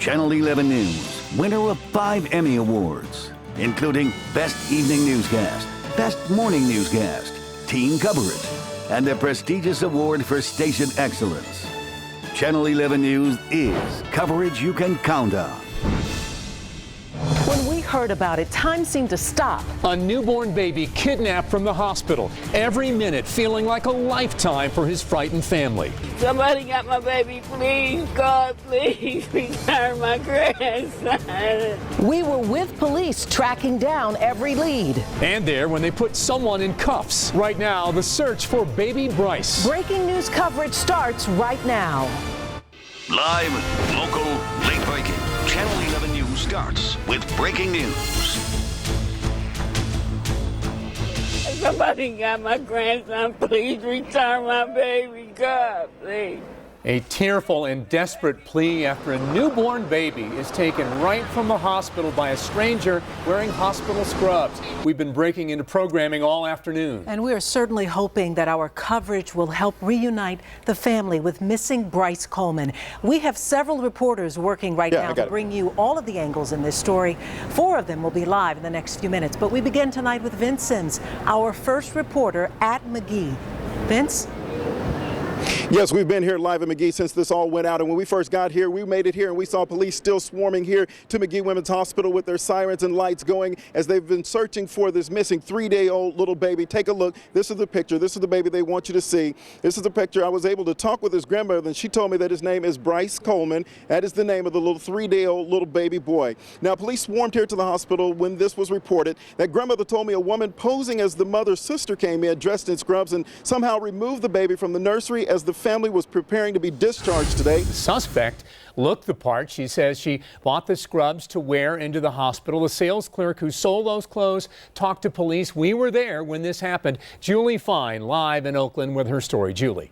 Channel 11 News, winner of 5 Emmy Awards, including Best Evening Newscast, Best Morning Newscast, Team Coverage, and the prestigious award for Station Excellence. Channel 11 News is coverage you can count on. When we heard about it, time seemed to stop. A newborn baby kidnapped from the hospital. Every minute feeling like a lifetime for his frightened family. Somebody got my baby, please, God, please, return my grandson. We were with police tracking down every lead. And there when they put someone in cuffs. Right now, the search for baby Bryce. Breaking news coverage starts right now. Live, local, late breaking. Channel 11 News starts with breaking news. Somebody got my grandson, please return my baby, God, please. A tearful and desperate plea after a newborn baby is taken right from the hospital by a stranger wearing hospital scrubs. We've been breaking into programming all afternoon. And we are certainly hoping that our coverage will help reunite the family with missing Bryce Coleman. We have several reporters working right now to bring you all of the angles in this story. 4 of them will be live in the next few minutes. But we begin tonight with Vince Sims, our first reporter at McGee. Vince? Yes, we've been here live at McGee since this all went out. And when we first got here, we made it here and we saw police still swarming here to McGee Women's Hospital with their sirens and lights going as they've been searching for this missing 3-day-old little baby. Take a look. This is the picture. This is the baby they want you to see. This is the picture. I was able to talk with his grandmother and she told me that his name is Bryce Coleman. That is the name of the little 3-day-old little baby boy. Now, police swarmed here to the hospital when this was reported. That grandmother told me a woman posing as the mother's sister came in dressed in scrubs and somehow removed the baby from the nursery as the family was preparing to be discharged today. The suspect looked the part. She says she bought the scrubs to wear into the hospital. The sales clerk who sold those clothes talked to police. We were there when this happened. Julie Fine live in Oakland with her story. Julie.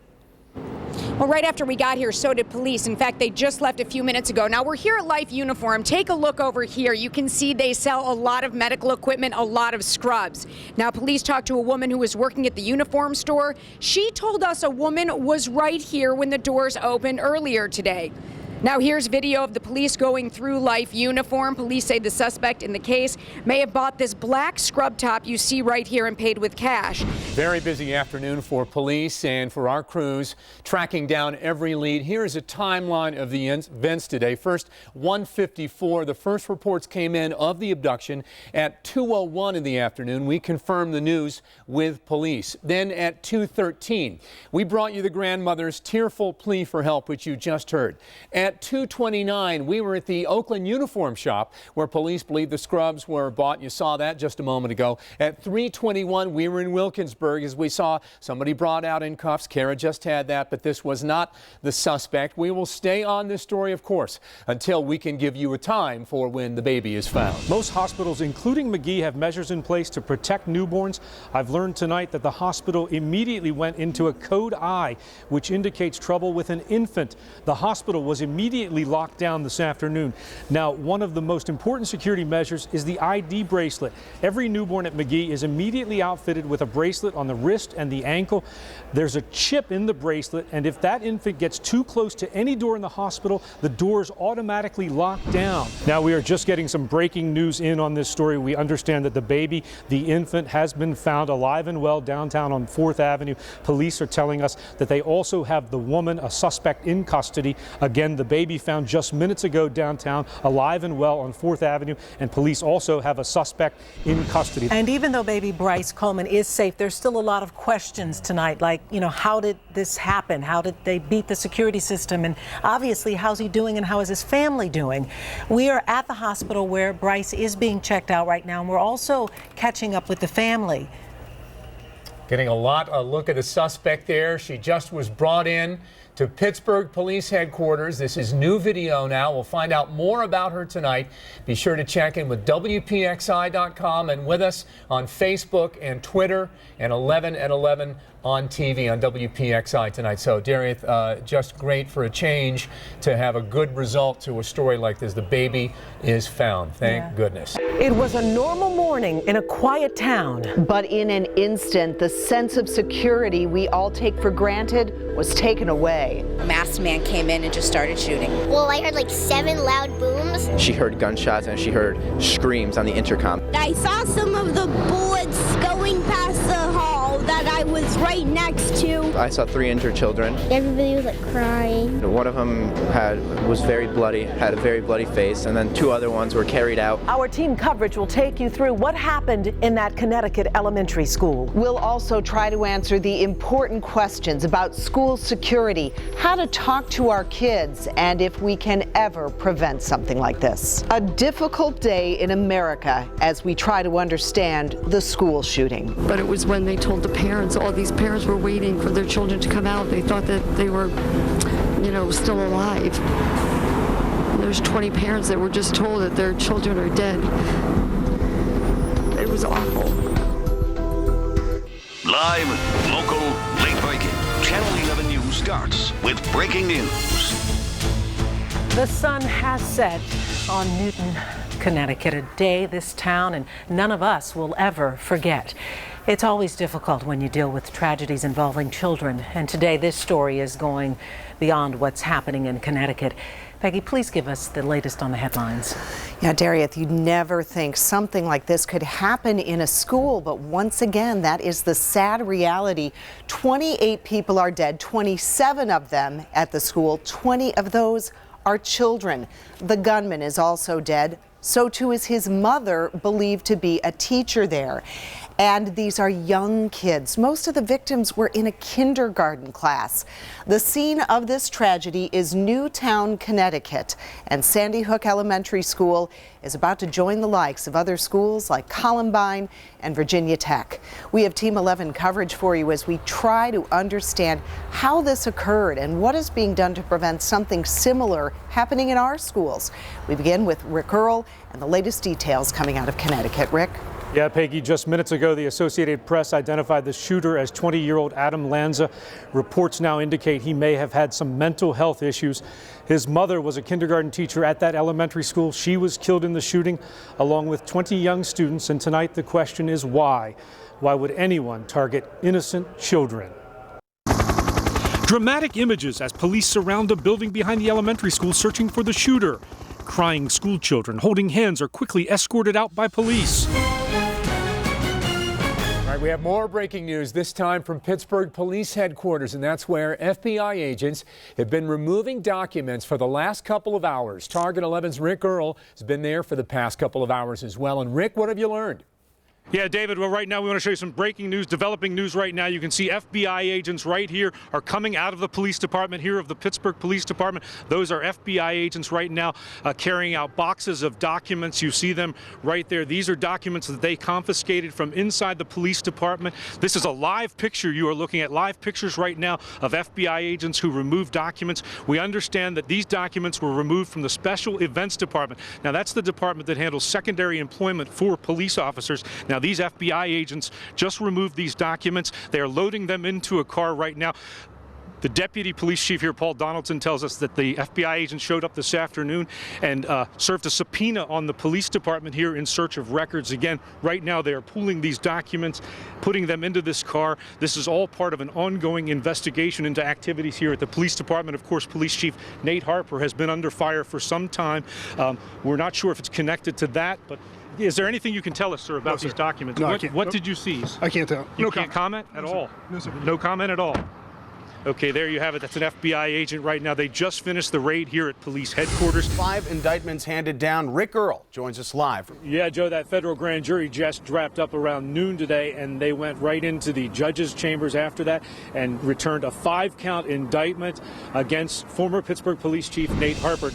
Well, right after we got here, so did police. In fact, they just left a few minutes ago. Now, we're here at Life Uniform. Take a look over here. You can see they sell a lot of medical equipment, a lot of scrubs. Now, police talked to a woman who was working at the uniform store. She told us a woman was right here when the doors opened earlier today. Now, here's video of the police going through Life Uniform. Police say the suspect in the case may have bought this black scrub top you see right here and paid with cash. Very busy afternoon for police and for our crews tracking down every lead. Here is a timeline of the events today. First, 1:54. The first reports came in of the abduction at 2:01 in the afternoon. We confirmed the news with police. Then at 2:13, we brought you the grandmother's tearful plea for help, which you just heard. At 2:29, we were at the Oakland uniform shop where police believe the scrubs were bought. You saw that just a moment ago. At 3:21, we were in Wilkinsburg as we saw somebody brought out in cuffs. Kara just had that, but this was not the suspect. We will stay on this story, of course, until we can give you a time for when the baby is found. Most hospitals, including McGee, have measures in place to protect newborns. I've learned tonight that the hospital immediately went into a code I, which indicates trouble with an infant. The hospital was immediately locked down this afternoon. Now, one of the most important security measures is the ID bracelet. Every newborn at McGee is immediately outfitted with a bracelet on the wrist and the ankle. There's a chip in the bracelet, and if that infant gets too close to any door in the hospital, the doors automatically lock down. Now, we are just getting some breaking news in on this story. We understand that the baby, the infant, has been found alive and well downtown on 4th Avenue. Police are telling us that they also have the woman, a suspect, in custody. Again, the baby found just minutes ago downtown, alive and well on 4th Avenue, and police also have a suspect in custody. And even though baby Bryce Coleman is safe, there's still a lot of questions tonight, like, how did this happen? How did they beat the security system? And obviously, how's he doing and how is his family doing? We are at the hospital where Bryce is being checked out right now, and we're also catching up with the family. Getting a look at the suspect there. She just was brought in to Pittsburgh Police Headquarters. This is new video now. We'll find out more about her tonight. Be sure to check in with WPXI.com and with us on Facebook and Twitter and 11 at 11 on TV on WPXI tonight. So, Darieth, just great for a change to have a good result to a story like this. The baby is found. Thank goodness. It was a normal morning in a quiet town. But in an instant, the sense of security we all take for granted was taken away. A masked man came in and just started shooting. Well, I heard like 7 loud booms. She heard gunshots and she heard screams on the intercom. I saw some of the bullets going past the hall that I was right next to. I saw 3 injured children. Everybody was like crying. One of them was very bloody, had a very bloody face, and then 2 other ones were carried out. Our team coverage will take you through what happened in that Connecticut elementary school. We'll also try to answer the important questions about school security, how to talk to our kids, and if we can ever prevent something like this. A difficult day in America as we try to understand the school shooting. But it was when they told the parents, all these parents were waiting for their children to come out. They thought that they were, still alive. There's 20 parents that were just told that their children are dead. It was awful. Live, local, late breaking. Channel 11 News starts with breaking news. The sun has set on Newton, Connecticut, a day this town and none of us will ever forget. It's always difficult when you deal with tragedies involving children, and today this story is going beyond what's happening in Connecticut. Peggy, please give us the latest on the headlines. Yeah, Darieth, you'd never think something like this could happen in a school, but once again, that is the sad reality. 28 people are dead, 27 of them at the school, 20 of those are children. The gunman is also dead. So too is his mother, believed to be a teacher there. And these are young kids. Most of the victims were in a kindergarten class. The scene of this tragedy is Newtown, Connecticut, and Sandy Hook Elementary School is about to join the likes of other schools like Columbine and Virginia Tech. We have Team 11 coverage for you as we try to understand how this occurred and what is being done to prevent something similar happening in our schools. We begin with Rick Earl and the latest details coming out of Connecticut. Rick? Yeah, Peggy, just minutes ago, the Associated Press identified the shooter as 20-year-old Adam Lanza. Reports now indicate he may have had some mental health issues. His mother was a kindergarten teacher at that elementary school. She was killed in the shooting, along with 20 young students. And tonight, the question is why? Why would anyone target innocent children? Dramatic images as police surround a building behind the elementary school searching for the shooter. Crying school children holding hands are quickly escorted out by police. All right, we have more breaking news, this time from Pittsburgh Police Headquarters, and that's where FBI agents have been removing documents for the last couple of hours. Target 11's Rick Earl has been there for the past couple of hours as well. And Rick, what have you learned? Yeah, David, well, right now we want to show you some breaking news, developing news right now. You can see FBI agents right here are coming out of the police department here of the Pittsburgh Police Department. Those are FBI agents right now carrying out boxes of documents. You see them right there. These are documents that they confiscated from inside the police department. This is a live picture. You are looking at live pictures right now of FBI agents who removed documents. We understand that these documents were removed from the Special Events Department. Now, that's the department that handles secondary employment for police officers. Now, these FBI agents just removed these documents. They are loading them into a car right now. The deputy police chief here, Paul Donaldson, tells us that the FBI agents showed up this afternoon and served a subpoena on the police department here in search of records. Again, right now they are pulling these documents, putting them into this car. This is all part of an ongoing investigation into activities here at the police department. Of course, Police Chief Nate Harper has been under fire for some time. We're not sure if it's connected to that, but is there anything you can tell us, sir, about these documents? No, what did you seize? I can't tell. You can't comment at all? No, sir. No comment at all? Okay, there you have it. That's an FBI agent right now. They just finished the raid here at police headquarters. 5 indictments handed down. Rick Earl joins us live. Yeah, Joe, that federal grand jury just wrapped up around noon today, and they went right into the judge's chambers after that and returned a 5-count indictment against former Pittsburgh Police Chief Nate Harper.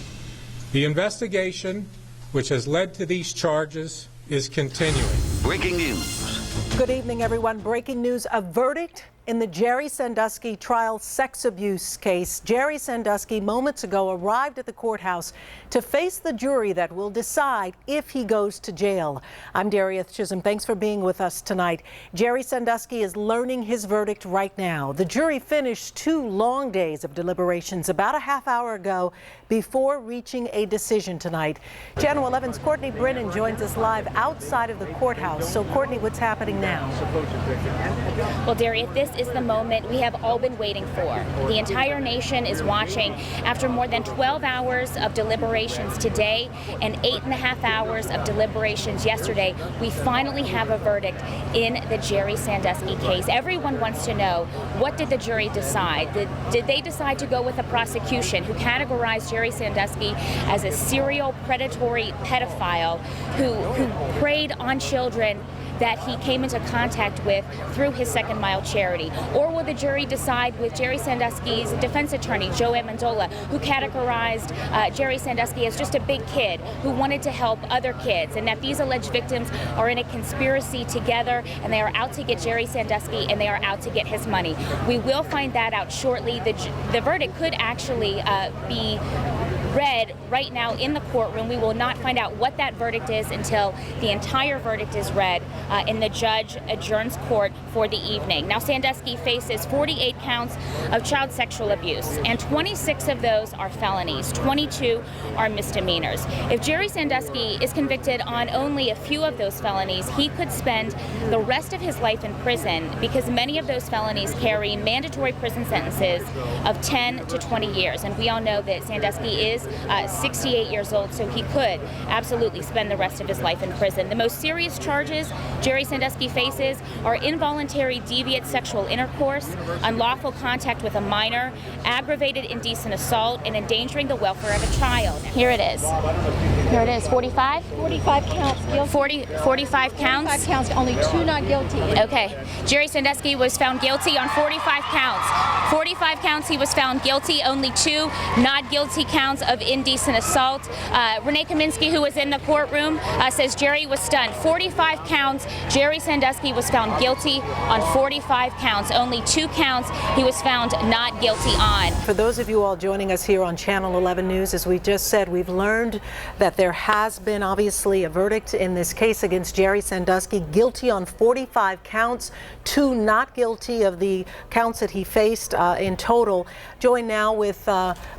The investigation, which has led to these charges, is continuing. Breaking news. Good evening, everyone. Breaking news. A verdict In the Jerry Sandusky trial sex abuse case, Jerry Sandusky moments ago arrived at the courthouse to face the jury that will decide if he goes to jail. I'm Darieth Chisholm. Thanks for being with us tonight. Jerry Sandusky is learning his verdict right now. The jury finished 2 long days of deliberations about a half hour ago before reaching a decision tonight. Channel 11's Courtney Brennan joins us live outside of the courthouse. So, Courtney, what's happening now? Well, Darieth, this is the moment we have all been waiting for. The entire nation is watching. After more than 12 hours of deliberations today and 8.5 hours of deliberations yesterday, we finally have a verdict in the Jerry Sandusky case. Everyone wants to know, what did the jury decide? Did they decide to go with a prosecution who categorized Jerry Sandusky as a serial predatory pedophile who preyed on children that he came into contact with through his Second Mile charity? Or will the jury decide with Jerry Sandusky's defense attorney, Joe Amendola, who categorized Jerry Sandusky as just a big kid who wanted to help other kids, and that these alleged victims are in a conspiracy together and they are out to get Jerry Sandusky and they are out to get his money? We will find that out shortly. The verdict could actually be read right now in the courtroom. We will not find out what that verdict is until the entire verdict is read and the judge adjourns court for the evening. Now, Sandusky faces 48 counts of child sexual abuse, and 26 of those are felonies. 22 are misdemeanors. If Jerry Sandusky is convicted on only a few of those felonies, he could spend the rest of his life in prison, because many of those felonies carry mandatory prison sentences of 10 to 20 years. And we all know that Sandusky is 68 years old, so he could absolutely spend the rest of his life in prison. The most serious charges Jerry Sandusky faces are involuntary deviant sexual intercourse, unlawful contact with a minor, aggravated indecent assault, and endangering the welfare of a child. Here it is. Here it is. 45? 45 counts guilty. 45 counts? 45 counts, only 2 not guilty. Okay. Jerry Sandusky was found guilty on 45 counts. 45 counts he was found guilty, only 2 not guilty counts of indecent assault. Renee Kaminsky, who was in the courtroom, says Jerry was stunned. 45 counts, Jerry Sandusky was found guilty on 45 counts. Only 2 counts he was found not guilty on. For those of you all joining us here on Channel 11 News, as we just said, we've learned that there has been obviously a verdict in this case against Jerry Sandusky, guilty on 45 counts, 2 not guilty of the counts that he faced in total. Joined now with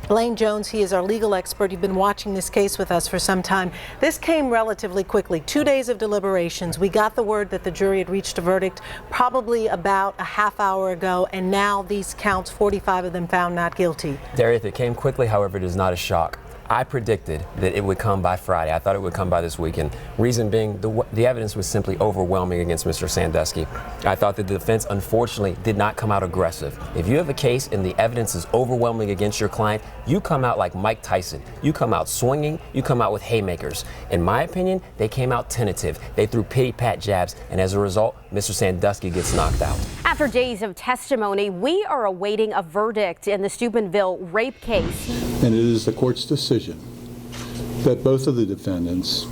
Blaine Jones. He is our legal expert. You've been watching this case with us for some time. This came relatively quickly. 2 days of deliberations. We got the word that the jury had reached a verdict probably about a half hour ago, and now these counts, 45 of them found not guilty. Darieth, it came quickly. However, it is not a shock. I predicted that it would come by Friday. I thought it would come by this weekend. Reason being, the evidence was simply overwhelming against Mr. Sandusky. I thought that the defense, unfortunately, did not come out aggressive. If you have a case and the evidence is overwhelming against your client, you come out like Mike Tyson. You come out swinging. You come out with haymakers. In my opinion, they came out tentative. They threw pity-pat jabs, and as a result, Mr. Sandusky gets knocked out. After days of testimony, we are awaiting a verdict in the Steubenville rape case. And it is the court's decision that both of the defendants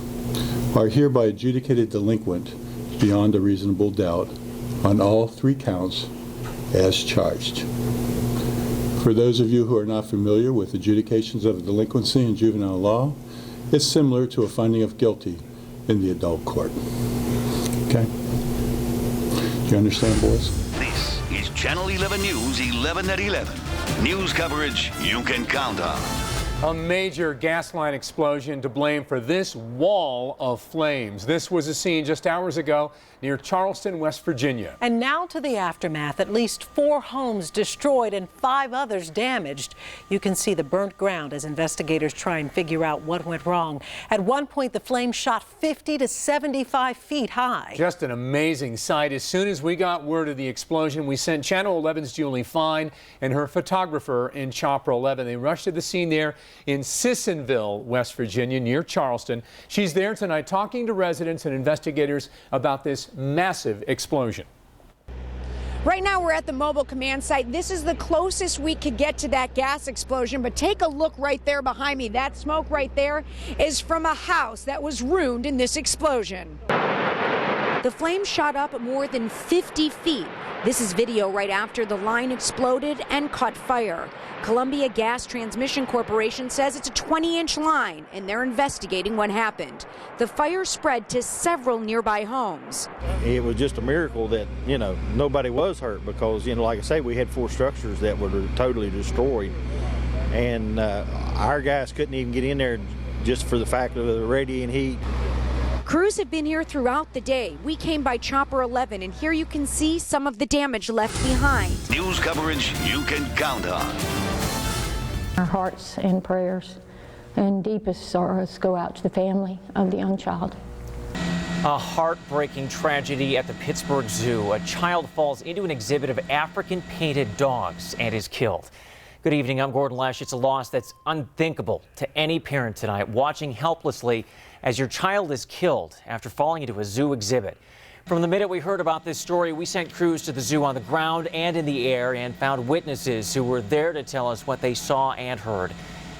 are hereby adjudicated delinquent beyond a reasonable doubt on all 3 counts as charged. For those of you who are not familiar with adjudications of delinquency in juvenile law, it's similar to a finding of guilty in the adult court. Okay? Do you understand, boys? This is Channel 11 News 11 at 11. News coverage you can count on. A major gas line explosion to blame for this wall of flames. This was a scene just hours ago near Charleston, West Virginia. And now to the aftermath. At least 4 homes destroyed and 5 others damaged. You can see the burnt ground as investigators try and figure out what went wrong. At one point, the flames shot 50 to 75 feet high. Just an amazing sight. As soon as we got word of the explosion, we sent Channel 11's Julie Fine and her photographer in Chopper 11. They rushed to the scene there in Sissonville, West Virginia, near Charleston. She's there tonight talking to residents and investigators about this massive explosion. Right now we're at the mobile command site. This is the closest we could get to that gas explosion, but take a look right there behind me. That smoke right there is from a house that was ruined in this explosion. The flames shot up more than 50 feet. This is video right after the line exploded and caught fire. Columbia Gas Transmission Corporation says it's a 20-inch line, and they're investigating what happened. The fire spread to several nearby homes. It was just a miracle that, nobody was hurt because, like I say, we had 4 structures that were totally destroyed. And our guys couldn't even get in there just for the fact of the radiant heat. Crews have been here throughout the day. We came by Chopper 11, and here you can see some of the damage left behind. News coverage you can count on. Our hearts and prayers and deepest sorrows go out to the family of the young child. A heartbreaking tragedy at the Pittsburgh Zoo. A child falls into an exhibit of African painted dogs and is killed. Good evening, I'm Gordon Lesh. It's a loss that's unthinkable to any parent tonight, watching helplessly as your child is killed after falling into a zoo exhibit. From the minute we heard about this story, we sent crews to the zoo on the ground and in the air and found witnesses who were there to tell us what they saw and heard.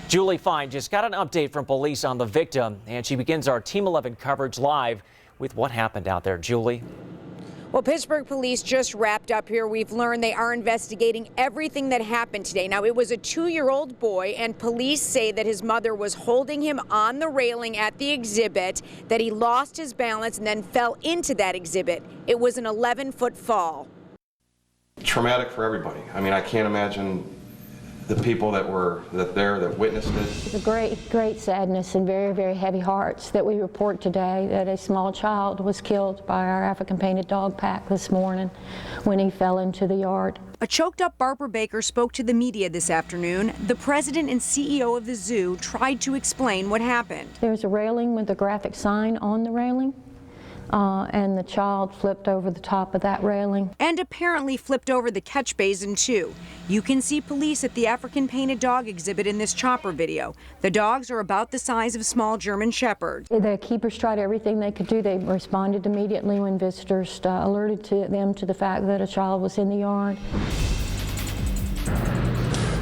Julie Fine just got an update from police on the victim, and she begins our Team 11 coverage live with what happened out there. Julie? Well, Pittsburgh police just wrapped up here. We've learned they are investigating everything that happened today. Now, it was a 2-year-old boy, and police say that his mother was holding him on the railing at the exhibit, that he lost his balance and then fell into that exhibit. It was an 11-foot fall. Traumatic for everybody. I mean, I can't imagine the people that were there that witnessed it. It's a great sadness and very, very heavy hearts that we report today that a small child was killed by our African painted dog pack this morning when he fell into the yard. A choked up Barbara Baker spoke to the media this afternoon. The president and CEO of the zoo tried to explain what happened. There's a railing with a graphic sign on the railing. And the child flipped over the top of that railing. And apparently flipped over the catch basin, too. You can see police at the African painted dog exhibit in this chopper video. The dogs are about the size of small German shepherds. The keepers tried everything they could do. They responded immediately when visitors alerted them to the fact that a child was in the yard.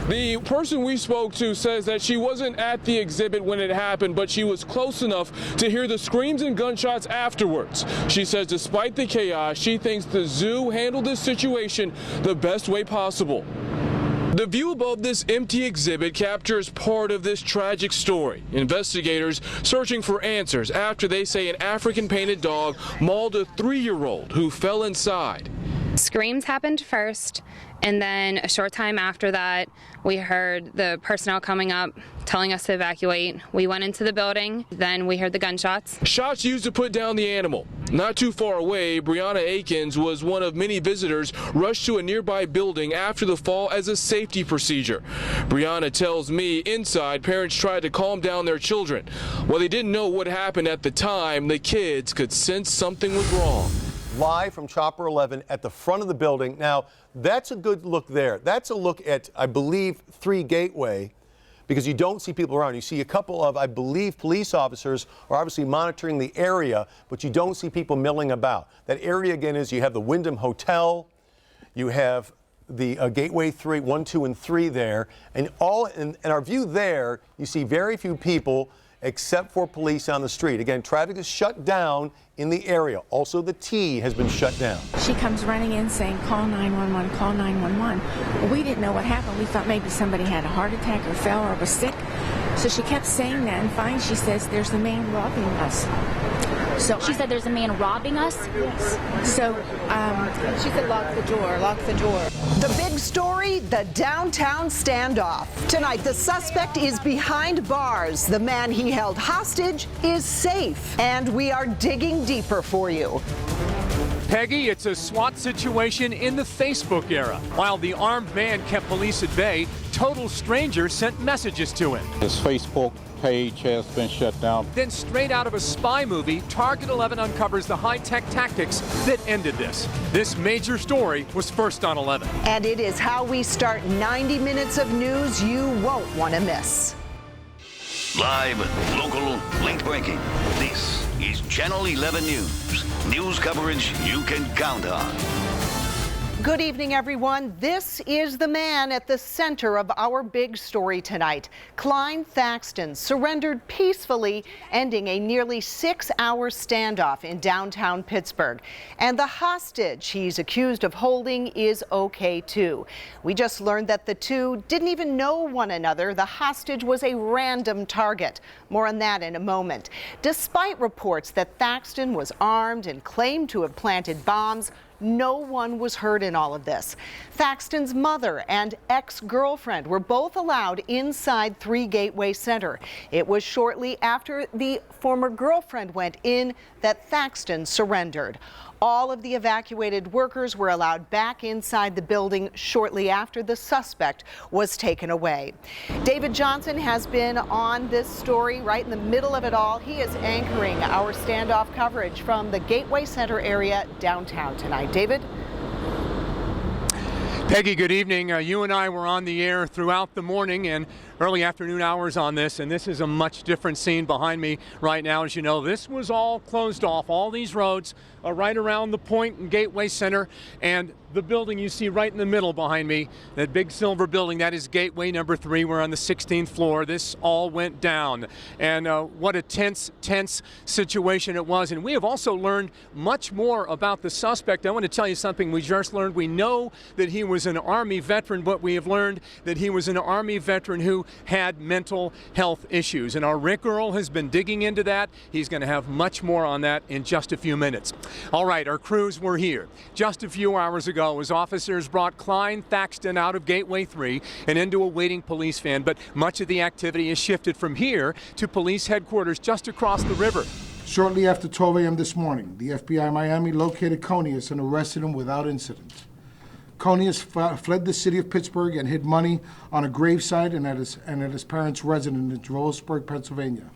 The person we spoke to says that she wasn't at the exhibit when it happened, but she was close enough to hear the screams and gunshots afterwards. She says despite the chaos, she thinks the zoo handled this situation the best way possible. The view above this empty exhibit captures part of this tragic story. Investigators searching for answers after they say an African painted dog mauled a 3-year-old who fell inside. Screams happened first, and then a short time after that, we heard the personnel coming up telling us to evacuate. We went into the building, then we heard the gunshots. Shots used to put down the animal. Not too far away, Brianna Akins was one of many visitors rushed to a nearby building after the fall as a safety procedure. Brianna tells me inside, parents tried to calm down their children. While they didn't know what happened at the time, the kids could sense something was wrong. Live from Chopper 11 at the front of the building. Now, that's a good look there. That's a look at, I believe, 3 Gateway, because you don't see people around. You see a couple of, I believe, police officers are obviously monitoring the area, but you don't see people milling about. That area, again, is you have the Wyndham Hotel, you have the Gateway 3, 1, 2, and 3 there, and in our view there, you see very few people except for police on the street. Again, traffic is shut down in the area. Also, the T has been shut down. She comes running in saying, call 911, call 911. Well, we didn't know what happened. We thought maybe somebody had a heart attack or fell or was sick. So she kept saying that, and finally she says, there's a man robbing us. So she said there's a man robbing us? Yes. So she said, lock the door, lock the door. The big story, the downtown standoff. Tonight, the suspect is behind bars. The man he held hostage is safe. And we are digging deeper for you. Peggy, it's a SWAT situation in the Facebook era. While the armed man kept police at bay, total strangers sent messages to him. His Facebook page has been shut down. Then straight out of a spy movie, Target 11 uncovers the high-tech tactics that ended this. This major story was first on 11. And it is how we start 90 minutes of news you won't want to miss. Live, local, late-breaking. This is Channel 11 News. News coverage you can count on. Good evening, everyone. This is the man at the center of our big story tonight. Clyde Thaxton surrendered peacefully, ending a nearly 6-hour standoff in downtown Pittsburgh. And the hostage he's accused of holding is okay, too. We just learned that the two didn't even know one another. The hostage was a random target. More on that in a moment. Despite reports that Thaxton was armed and claimed to have planted bombs, no one was hurt in all of this. Thaxton's mother and ex-girlfriend were both allowed inside 3 Gateway Center. It was shortly after the former girlfriend went in that Thaxton surrendered. All of the evacuated workers were allowed back inside the building shortly after the suspect was taken away. David Johnson has been on this story right in the middle of it all. He is anchoring our standoff coverage from the Gateway Center area downtown tonight. David? Peggy, good evening. You and I were on the air throughout the morning and early afternoon hours on this, and this is a much different scene behind me right now. As you know, this was all closed off. All these roads are right around the point in Gateway Center, and the building you see right in the middle behind me, that big silver building, that is Gateway number 3. We're on the 16th floor. This all went down, and what a tense situation it was. And we have also learned much more about the suspect. I want to tell you something we just learned. We know that he was an Army veteran, but we have learned that he was an Army veteran who had mental health issues. And our Rick Earl has been digging into that. He's going to have much more on that in just a few minutes. All right, our crews were here just a few hours ago as officers brought Clyde Thaxton out of Gateway 3 and into a waiting police van. But much of the activity has shifted from here to police headquarters just across the river. Shortly after 12 a.m. this morning, the FBI Miami located Conius and arrested him without incident. Conius fled the city of Pittsburgh and hid money on a gravesite and at his parents' residence in Roseburg, Pennsylvania,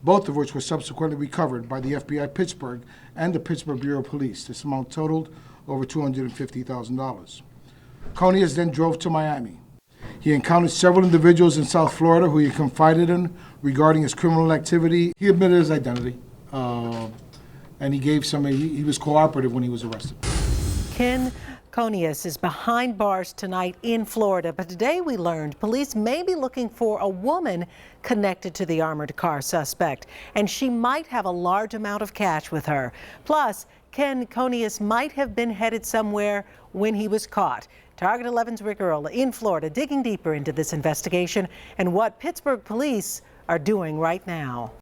both of which were subsequently recovered by the FBI Pittsburgh and the Pittsburgh Bureau of Police. This amount totaled over $250,000. Conius then drove to Miami. He encountered several individuals in South Florida who he confided in regarding his criminal activity. He admitted his identity, and he was cooperative when he was arrested. Ken Conius is behind bars tonight in Florida, but today we learned police may be looking for a woman connected to the armored car suspect, and she might have a large amount of cash with her. Plus, Ken Conius might have been headed somewhere when he was caught. Target 11's Rick Earl in Florida digging deeper into this investigation and what Pittsburgh police are doing right now.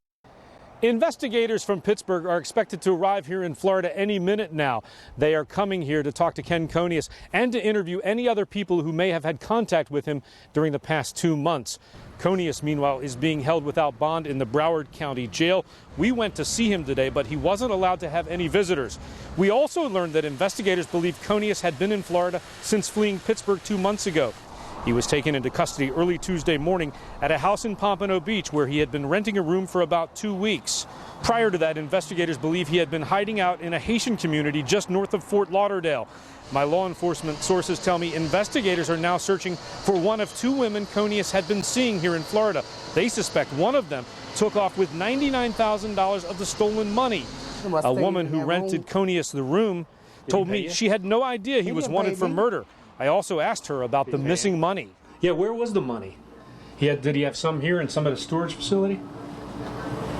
Investigators from Pittsburgh are expected to arrive here in Florida any minute now. They are coming here to talk to Ken Conius and to interview any other people who may have had contact with him during the past 2 months. Conius, meanwhile, is being held without bond in the Broward County Jail. We went to see him today, but he wasn't allowed to have any visitors. We also learned that investigators believe Conius had been in Florida since fleeing Pittsburgh 2 months ago. He was taken into custody early Tuesday morning at a house in Pompano Beach where he had been renting a room for about 2 weeks. Prior to that, investigators believe he had been hiding out in a Haitian community just north of Fort Lauderdale. My law enforcement sources tell me investigators are now searching for one of 2 women Conius had been seeing here in Florida. They suspect one of them took off with $99,000 of the stolen money. A woman who rented Conius the room told me she had no idea he was wanted for murder. I also asked her about the missing money. Yeah, where was the money? Did he have some here and some at a storage facility?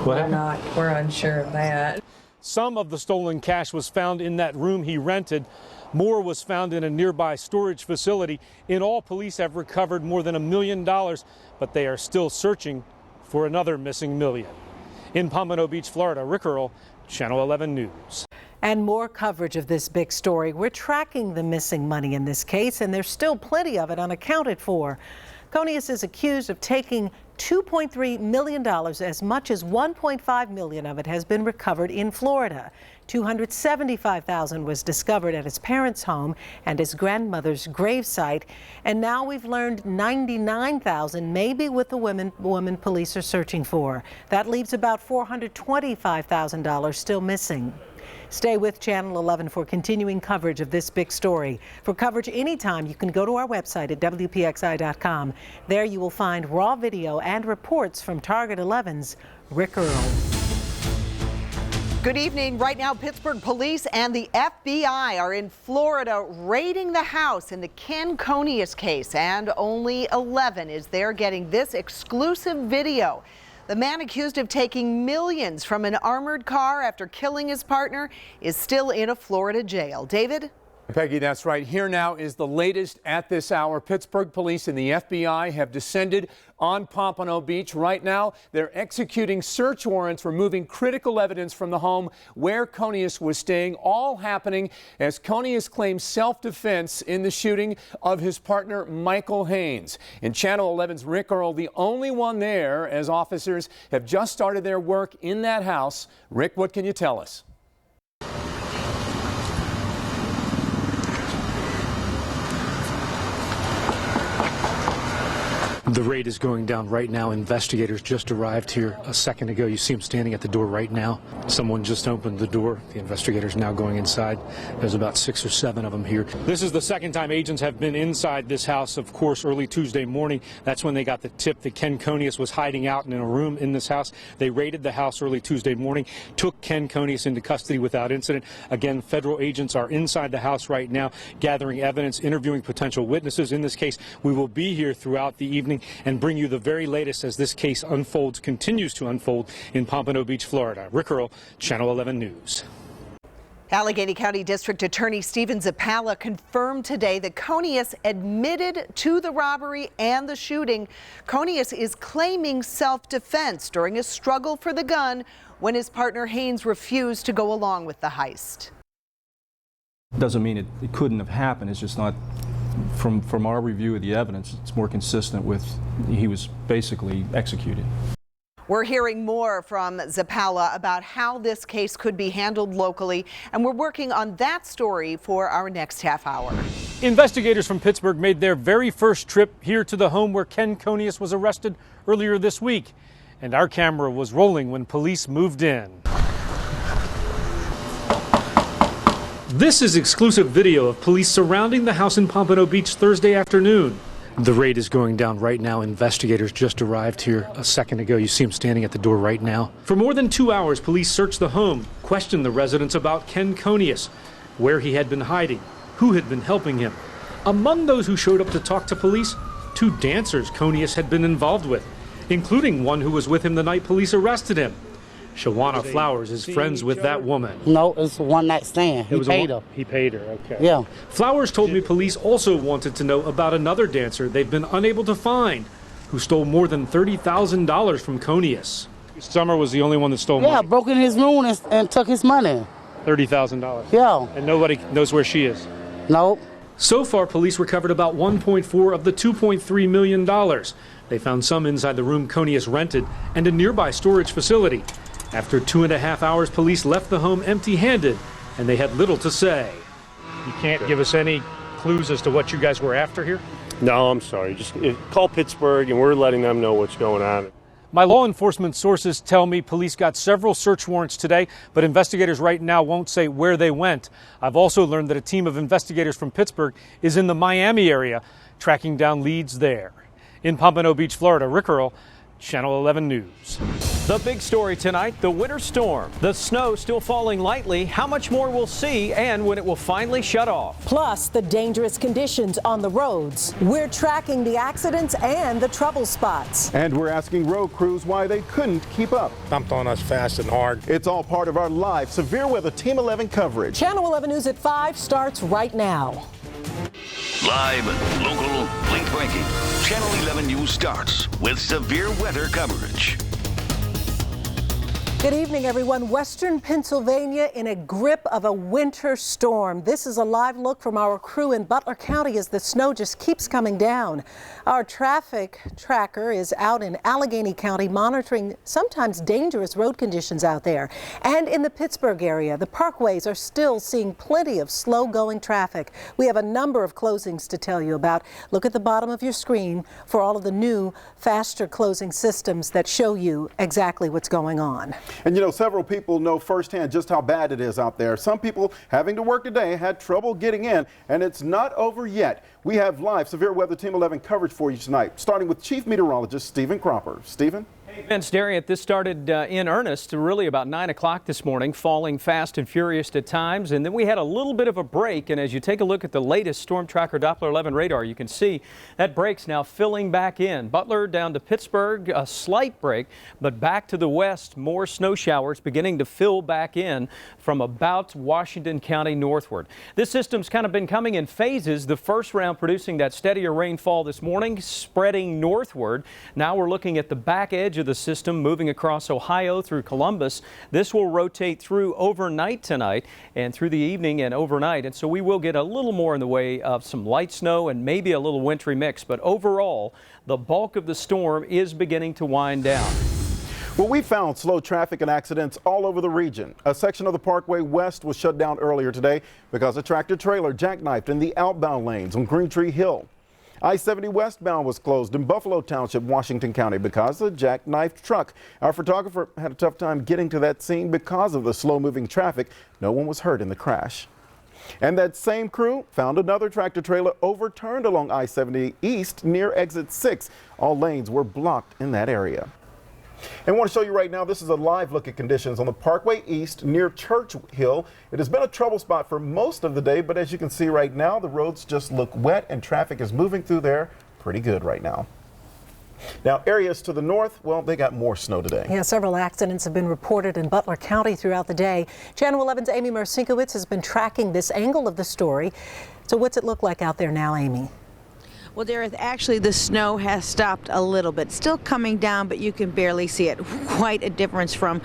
We're unsure of that. Some of the stolen cash was found in that room he rented. More was found in a nearby storage facility. In all, police have recovered more than $1 million, but they are still searching for another missing million. In Pompano Beach, Florida, Rick Earl, Channel 11 News. And more coverage of this big story. We're tracking the missing money in this case, and there's still plenty of it unaccounted for. Conius is accused of taking $2.3 million. As much as $1.5 million of it has been recovered in Florida. $275,000 was discovered at his parents' home and his grandmother's gravesite. And now we've learned $99,000 may be with the woman police are searching for. That leaves about $425,000 still missing. Stay with Channel 11 for continuing coverage of this big story. For coverage anytime, you can go to our website at WPXI.com. There you will find raw video and reports from Target 11's Rick Earl. Good evening. Right now, Pittsburgh police and the FBI are in Florida raiding the house in the Ken Conius case, and only 11 is there getting this exclusive video. The man accused of taking millions from an armored car after killing his partner is still in a Florida jail. David? Peggy, that's right. Here now is the latest at this hour. Pittsburgh police and the FBI have descended on Pompano Beach. Right now, they're executing search warrants, removing critical evidence from the home where Conius was staying, all happening as Conius claims self-defense in the shooting of his partner, Michael Haynes. In Channel 11's Rick Earl, the only one there, as officers have just started their work in that house. Rick, what can you tell us? The raid is going down right now. Investigators just arrived here a second ago. You see them standing at the door right now. Someone just opened the door. The investigators now going inside. There's about 6 or 7 of them here. This is the second time agents have been inside this house, of course, early Tuesday morning. That's when they got the tip that Ken Conius was hiding out in a room in this house. They raided the house early Tuesday morning, took Ken Conius into custody without incident. Again, federal agents are inside the house right now, gathering evidence, interviewing potential witnesses. In this case, we will be here throughout the evening and bring you the very latest as this case continues to unfold in Pompano Beach, Florida. Rick Earl, Channel 11 News. Allegheny County District Attorney Stephen Zappala confirmed today that Conius admitted to the robbery and the shooting. Conius is claiming self-defense during a struggle for the gun when his partner Haynes refused to go along with the heist. Doesn't mean it couldn't have happened. It's just not. From our review of the evidence, it's more consistent with he was basically executed. We're hearing more from Zappala about how this case could be handled locally, and we're working on that story for our next half hour. Investigators from Pittsburgh made their very first trip here to the home where Ken Conius was arrested earlier this week, and our camera was rolling when police moved in. This is exclusive video of police surrounding the house in Pompano Beach Thursday afternoon. The raid is going down right now. Investigators just arrived here a second ago. You see them standing at the door right now. For more than 2 hours, police searched the home, questioned the residents about Ken Conius, where he had been hiding, who had been helping him. Among those who showed up to talk to police, 2 dancers Conius had been involved with, including one who was with him the night police arrested him. Shawana Flowers is friends with that woman. No, it's a one-night stand. He paid her. He paid her, okay. Yeah. Flowers told me police also wanted to know about another dancer they've been unable to find, who stole more than $30,000 from Conius. Summer was the only one that stole money. Yeah, broke in his room and took his money. $30,000? Yeah. And nobody knows where she is? Nope. So far, police recovered about $1.4 of the $2.3 million. They found some inside the room Conius rented and a nearby storage facility. After 2.5 hours, police left the home empty-handed, and they had little to say. You can't give us any clues as to what you guys were after here? No, I'm sorry. Just call Pittsburgh, and we're letting them know what's going on. My law enforcement sources tell me police got several search warrants today, but investigators right now won't say where they went. I've also learned that a team of investigators from Pittsburgh is in the Miami area, tracking down leads there. In Pompano Beach, Florida, Rick Earl, Channel 11 News. The big story tonight, the winter storm. The snow still falling lightly. How much more we'll see and when it will finally shut off. Plus, the dangerous conditions on the roads. We're tracking the accidents and the trouble spots. And we're asking road crews why they couldn't keep up. Dumped on us fast and hard. It's all part of our live Severe Weather Team 11 coverage. Channel 11 News at 5 starts right now. Live, local, link breaking. Channel 11 News starts with severe weather coverage. Good evening, everyone. Western Pennsylvania in a grip of a winter storm. This is a live look from our crew in Butler County as the snow just keeps coming down. Our traffic tracker is out in Allegheny County monitoring sometimes dangerous road conditions out there. And in the Pittsburgh area, the parkways are still seeing plenty of slow-going traffic. We have a number of closings to tell you about. Look at the bottom of your screen for all of the new, faster closing systems that show you exactly what's going on. And you know, several people know firsthand just how bad it is out there. Some people having to work today had trouble getting in, and it's not over yet. We have live Severe Weather Team 11 coverage for you tonight, starting with Chief Meteorologist Stephen Cropper. Stephen? Vince Dariant, this started in earnest really about 9 o'clock this morning, falling fast and furious at times. And then we had a little bit of a break. And as you take a look at the latest Storm Tracker Doppler 11 radar, you can see that break's now filling back in. Butler down to Pittsburgh, a slight break, but back to the west, more snow showers beginning to fill back in from about Washington County northward. This system's kind of been coming in phases. The first round producing that steadier rainfall this morning, spreading northward. Now we're looking at the back edge of the system moving across Ohio through Columbus. This will rotate through overnight tonight and through the evening and overnight. And so we will get a little more in the way of some light snow and maybe a little wintry mix. But overall, the bulk of the storm is beginning to wind down. Well, we found slow traffic and accidents all over the region. A section of the Parkway West was shut down earlier today because a tractor trailer jackknifed in the outbound lanes on Green Tree Hill. I-70 westbound was closed in Buffalo Township, Washington County because of a jackknifed truck. Our photographer had a tough time getting to that scene because of the slow-moving traffic. No one was hurt in the crash. And that same crew found another tractor trailer overturned along I-70 East near exit 6. All lanes were blocked in that area. And I want to show you right now, this is a live look at conditions on the Parkway East near Church Hill. It has been a trouble spot for most of the day, but as you can see right now, the roads just look wet and traffic is moving through there pretty good right now. Now, areas to the north, well, they got more snow today. Yeah, several accidents have been reported in Butler County throughout the day. Channel 11's Amy Marcinkowitz has been tracking this angle of the story. So what's it look like out there now, Amy? Well, Dareth, actually the snow has stopped a little bit. Still coming down, but you can barely see it. Quite a difference from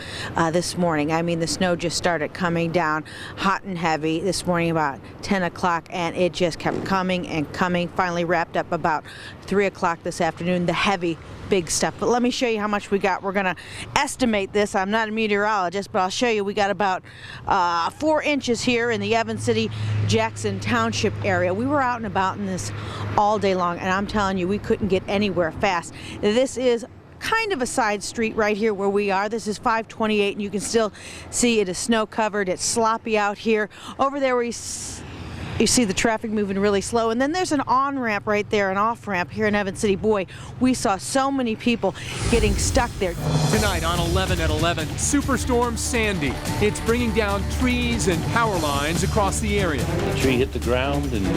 this morning. I mean, the snow just started coming down hot and heavy this morning about 10 o'clock, and it just kept coming and coming. Finally wrapped up about 3 o'clock this afternoon, the heavy, big stuff. But let me show you how much we got. We're going to estimate this. I'm not a meteorologist, but I'll show you. We got about 4 inches here in the Evans City, Jackson Township area. We were out and about in this all day long, and I'm telling you, we couldn't get anywhere fast. This is kind of a side street right here where we are. This is 528, and you can still see it is snow covered. It's sloppy out here. Over there where you see the traffic moving really slow, and then there's an on-ramp right there, an off-ramp here in Evans City. Boy, we saw so many people getting stuck there. Tonight on 11 at 11, Superstorm Sandy. It's bringing down trees and power lines across the area. The tree hit the ground and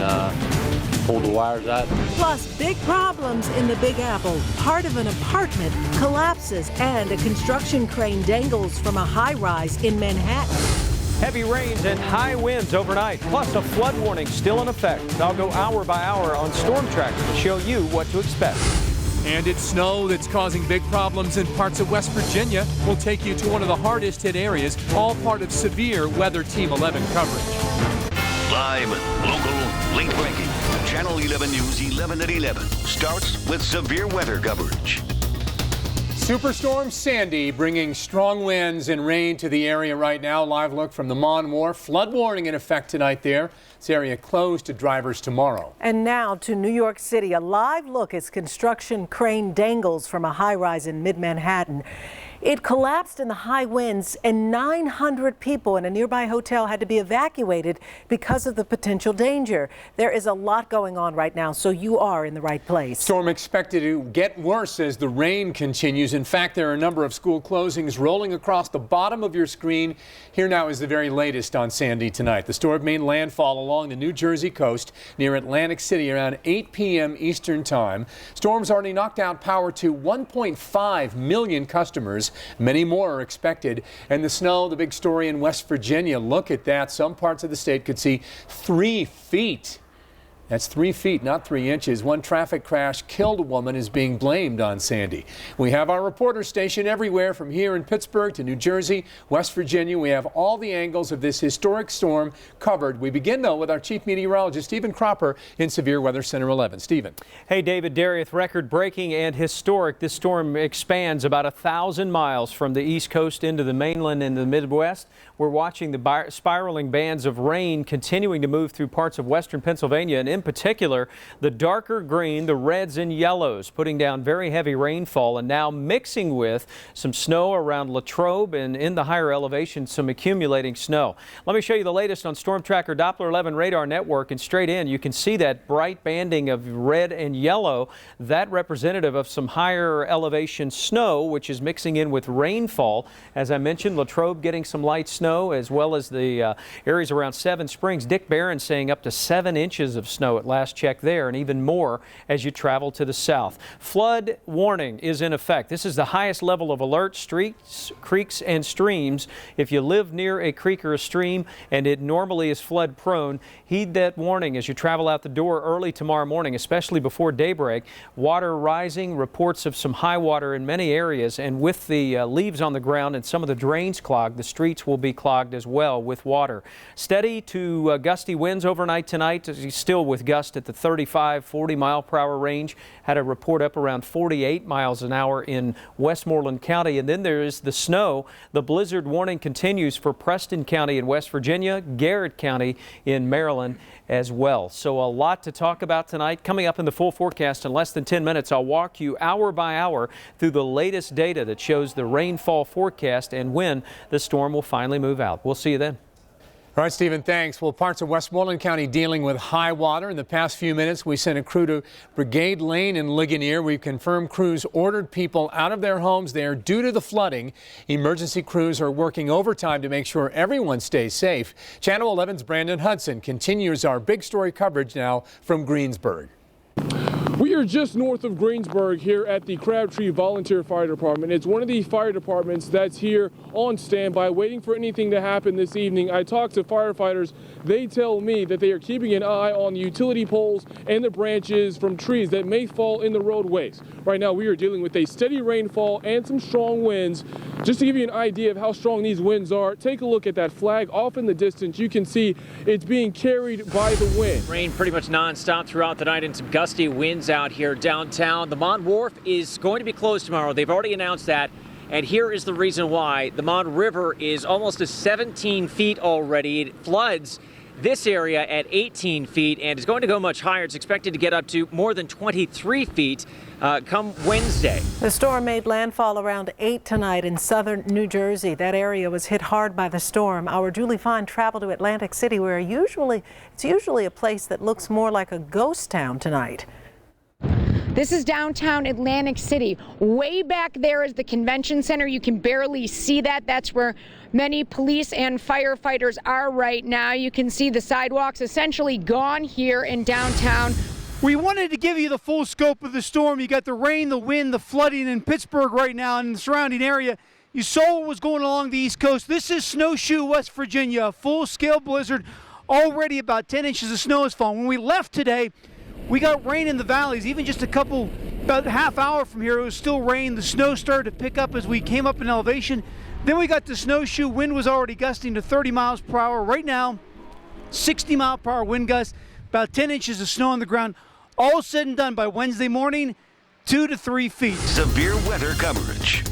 pulled the wires out. Plus, big problems in the Big Apple. Part of an apartment collapses and a construction crane dangles from a high-rise in Manhattan. Heavy rains and high winds overnight, plus a flood warning still in effect. I'll go hour by hour on Storm Tracker to show you what to expect. And it's snow that's causing big problems in parts of West Virginia. We'll take you to one of the hardest hit areas, all part of severe Weather Team 11 coverage. Live, local, late breaking. Channel 11 News 11 at 11 starts with severe weather coverage. Superstorm Sandy bringing strong winds and rain to the area right now. Live look from the Mon War. Flood warning in effect tonight there. This area closed to drivers tomorrow. And now to New York City. A live look as construction crane dangles from a high-rise in mid-Manhattan. It collapsed in the high winds, and 900 people in a nearby hotel had to be evacuated because of the potential danger. There is a lot going on right now, so you are in the right place. Storm expected to get worse as the rain continues. In fact, there are a number of school closings rolling across the bottom of your screen. Here now is the very latest on Sandy tonight. The storm made landfall along the New Jersey coast near Atlantic City around 8 p.m. Eastern Time. Storm's already knocked out power to 1.5 million customers. Many more are expected. And the snow, the big story in West Virginia. Look at that. Some parts of the state could see 3 feet. That's 3 feet, not 3 inches. One traffic crash killed a woman is being blamed on Sandy. We have our reporters stationed everywhere from here in Pittsburgh to New Jersey, West Virginia. We have all the angles of this historic storm covered. We begin, though, with our chief meteorologist, Stephen Cropper, in Severe Weather Center 11. Stephen. Hey, David Darieth, record-breaking and historic. This storm expands about 1,000 miles from the East Coast into the mainland and the Midwest. We're watching the spiraling bands of rain continuing to move through parts of western Pennsylvania and in particular the darker green, the reds and yellows, putting down very heavy rainfall and now mixing with some snow around Latrobe and in the higher elevation, some accumulating snow. Let me show you the latest on Storm Tracker Doppler 11 radar network, and straight in you can see that bright banding of red and yellow, that representative of some higher elevation snow, which is mixing in with rainfall. As I mentioned, Latrobe getting some light snow, as well as the areas around Seven Springs. Dick Barron saying up to 7 inches of snow at last check there, and even more as you travel to the south. Flood warning is in effect. This is the highest level of alert. Streets, creeks and streams. If you live near a creek or a stream and it normally is flood prone, heed that warning as you travel out the door early tomorrow morning, especially before daybreak. Water rising, reports of some high water in many areas, and with the leaves on the ground and some of the drains clogged, the streets will be clogged as well with water. Steady to gusty winds overnight tonight, still with gusts at the 35-40 mile per hour range. Had a report up around 48 miles an hour in Westmoreland County. And then there is the snow. The blizzard warning continues for Preston County in West Virginia, Garrett County in Maryland as well. So a lot to talk about tonight. Coming up in the full forecast in less than 10 minutes, I'll walk you hour by hour through the latest data that shows the rainfall forecast and when the storm will finally move out. We'll see you then. All right, Stephen, thanks. Well, parts of Westmoreland County dealing with high water. In the past few minutes, we sent a crew to Brigade Lane in Ligonier. We've confirmed crews ordered people out of their homes there due to the flooding. Emergency crews are working overtime to make sure everyone stays safe. Channel 11's Brandon Hudson continues our big story coverage now from Greensburg. We are just north of Greensburg here at the Crabtree Volunteer Fire Department. It's one of the fire departments that's here on standby, waiting for anything to happen this evening. I talked to firefighters. They tell me that they are keeping an eye on the utility poles and the branches from trees that may fall in the roadways. Right now, we are dealing with a steady rainfall and some strong winds. Just to give you an idea of how strong these winds are, take a look at that flag off in the distance. You can see it's being carried by the wind. Rain pretty much nonstop throughout the night and some gusty winds out here downtown. The Mond Wharf is going to be closed tomorrow. They've already announced that. And here is the reason why. The Mond River is almost to 17 feet already. It floods this area at 18 feet and is going to go much higher. It's expected to get up to more than 23 feet come Wednesday. The storm made landfall around 8 tonight in southern New Jersey. That area was hit hard by the storm. Our Julie Fine traveled to Atlantic City, where it's usually a place that looks more like a ghost town tonight. This is downtown Atlantic City. Way back there is the convention center. You can barely see that. That's where many police and firefighters are right now. You can see the sidewalks essentially gone here in downtown. We wanted to give you the full scope of the storm. You got the rain, the wind, the flooding in Pittsburgh right now and the surrounding area. You saw what was going along the East Coast. This is Snowshoe, West Virginia, a full-scale blizzard. Already about 10 inches of snow has fallen. When we left today, we got rain in the valleys. Even just about a half hour from here, it was still rain. The snow started to pick up as we came up in elevation. Then we got the Snowshoe. Wind was already gusting to 30 miles per hour. Right now, 60 mile per hour wind gusts, about 10 inches of snow on the ground. All said and done by Wednesday morning, 2 to 3 feet. Severe weather coverage.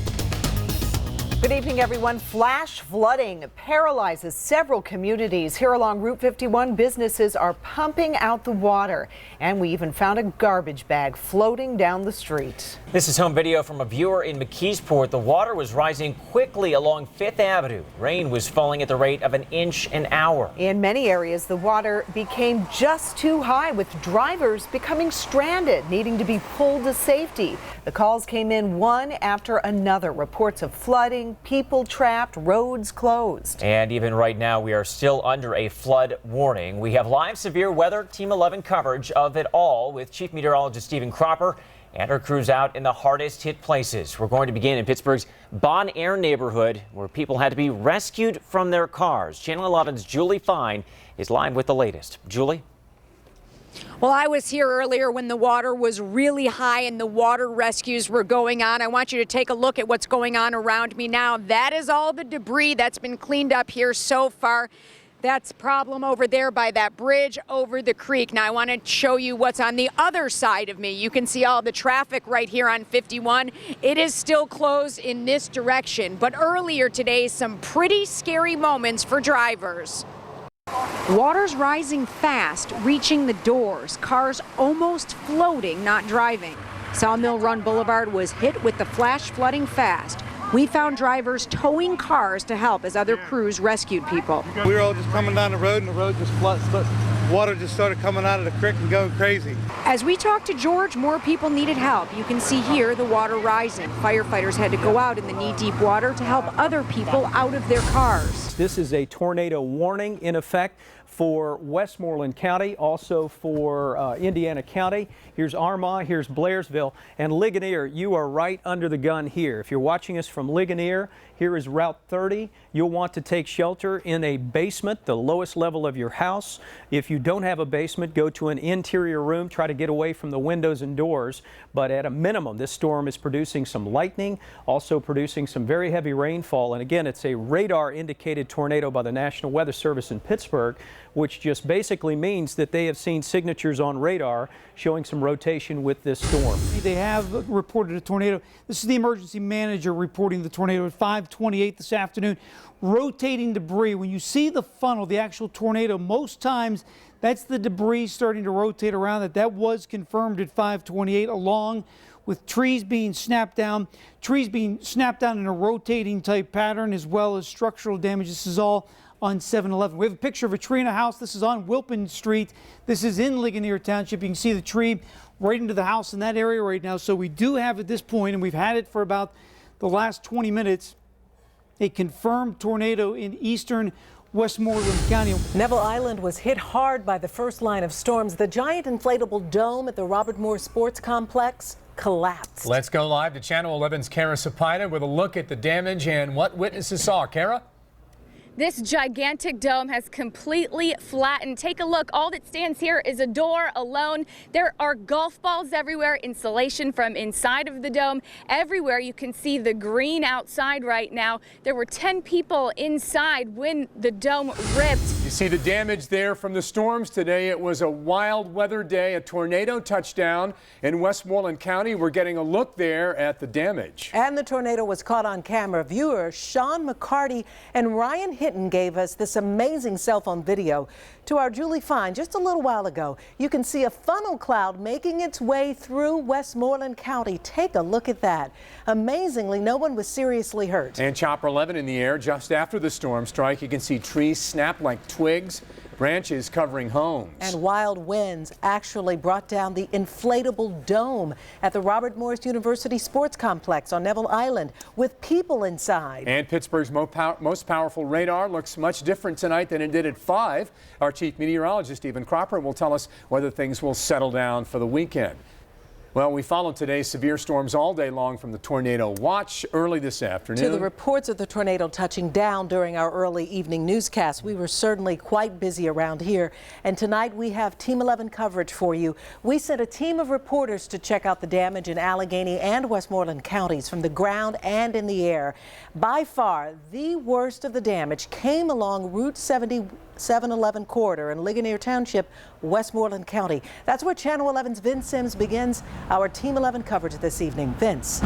Good evening, everyone. Flash flooding paralyzes several communities. Here along Route 51, businesses are pumping out the water. And we even found a garbage bag floating down the street. This is home video from a viewer in McKeesport. The water was rising quickly along 5th Avenue. Rain was falling at the rate of an inch an hour. In many areas, the water became just too high, with drivers becoming stranded, needing to be pulled to safety. The calls came in one after another. Reports of flooding, people trapped, roads closed. And even right now, we are still under a flood warning. We have live severe weather Team 11 coverage of it all with Chief Meteorologist Stephen Cropper and our crews out in the hardest hit places. We're going to begin in Pittsburgh's Bon Air neighborhood, where people had to be rescued from their cars. Channel 11's Julie Fine is live with the latest. Julie? Well, I was here earlier when the water was really high and the water rescues were going on. I want you to take a look at what's going on around me now. That is all the debris that's been cleaned up here so far. That's a problem over there by that bridge over the creek. Now I want to show you what's on the other side of me. You can see all the traffic right here on 51. It is still closed in this direction. But earlier today, some pretty scary moments for drivers. Water's rising fast, reaching the doors. Cars almost floating, not driving. Sawmill Run Boulevard was hit with the flash flooding fast. We found drivers towing cars to help as other crews rescued people. We were all just coming down the road and the road just water just started coming out of the creek and going crazy. As we talked to George, more people needed help. You can see here the water rising. Firefighters had to go out in the knee-deep water to help other people out of their cars. This is a tornado warning in effect for Westmoreland County, also for Indiana County. Here's Armagh, here's Blairsville, and Ligonier. You are right under the gun here. If you're watching us from Ligonier, here is Route 30. You'll want to take shelter in a basement, the lowest level of your house. If you don't have a basement, go to an interior room. Try to get away from the windows and doors. But at a minimum, this storm is producing some lightning, also producing some very heavy rainfall. And again, it's a radar-indicated tornado by the National Weather Service in Pittsburgh, which just basically means that they have seen signatures on radar showing some rotation with this storm. They have reported a tornado. This is the emergency manager reporting the tornado at 5:28 this afternoon. Rotating debris. When you see the funnel, the actual tornado, most times that's the debris starting to rotate around it. That was confirmed at 5:28, along with trees being snapped down in a rotating type pattern, as well as structural damage. This is all on 7-Eleven. We have a picture of a tree in a house. This is on Wilpin Street. This is in Ligonier Township. You can see the tree right into the house in that area right now. So we do have at this point, and we've had it for about the last 20 minutes, a confirmed tornado in eastern Westmoreland County. Neville Island was hit hard by the first line of storms. The giant inflatable dome at the Robert Moore Sports Complex collapsed. Let's go live to Channel 11's Kara Sapida with a look at the damage and what witnesses saw. Kara? This gigantic dome has completely flattened. Take a look. All that stands here is a door alone. There are golf balls everywhere, insulation from inside of the dome. Everywhere you can see the green outside right now. There were 10 people inside when the dome ripped. You see the damage there from the storms today. It was a wild weather day, a tornado touchdown in Westmoreland County. We're getting a look there at the damage. And the tornado was caught on camera. Viewers Sean McCarty and Ryan Hinton gave us this amazing cell phone video to our Julie Fine just a little while ago. You can see a funnel cloud making its way through Westmoreland County. Take a look at that. Amazingly, no one was seriously hurt. And Chopper 11 in the air just after the storm strike. You can see trees snap like twigs, branches covering homes. And wild winds actually brought down the inflatable dome at the Robert Morris University Sports Complex on Neville Island with people inside. And Pittsburgh's most powerful radar looks much different tonight than it did at 5. Our chief meteorologist, Stephen Cropper, will tell us whether things will settle down for the weekend. Well, we followed today's severe storms all day long from the tornado watch early this afternoon. To the reports of the tornado touching down during our early evening newscast. We were certainly quite busy around here. And tonight we have Team 11 coverage for you. We sent a team of reporters to check out the damage in Allegheny and Westmoreland counties from the ground and in the air. By far, the worst of the damage came along Route 711 corridor in Ligonier Township, Westmoreland County. That's where Channel 11's Vince Sims begins our Team 11 coverage this evening. Vince.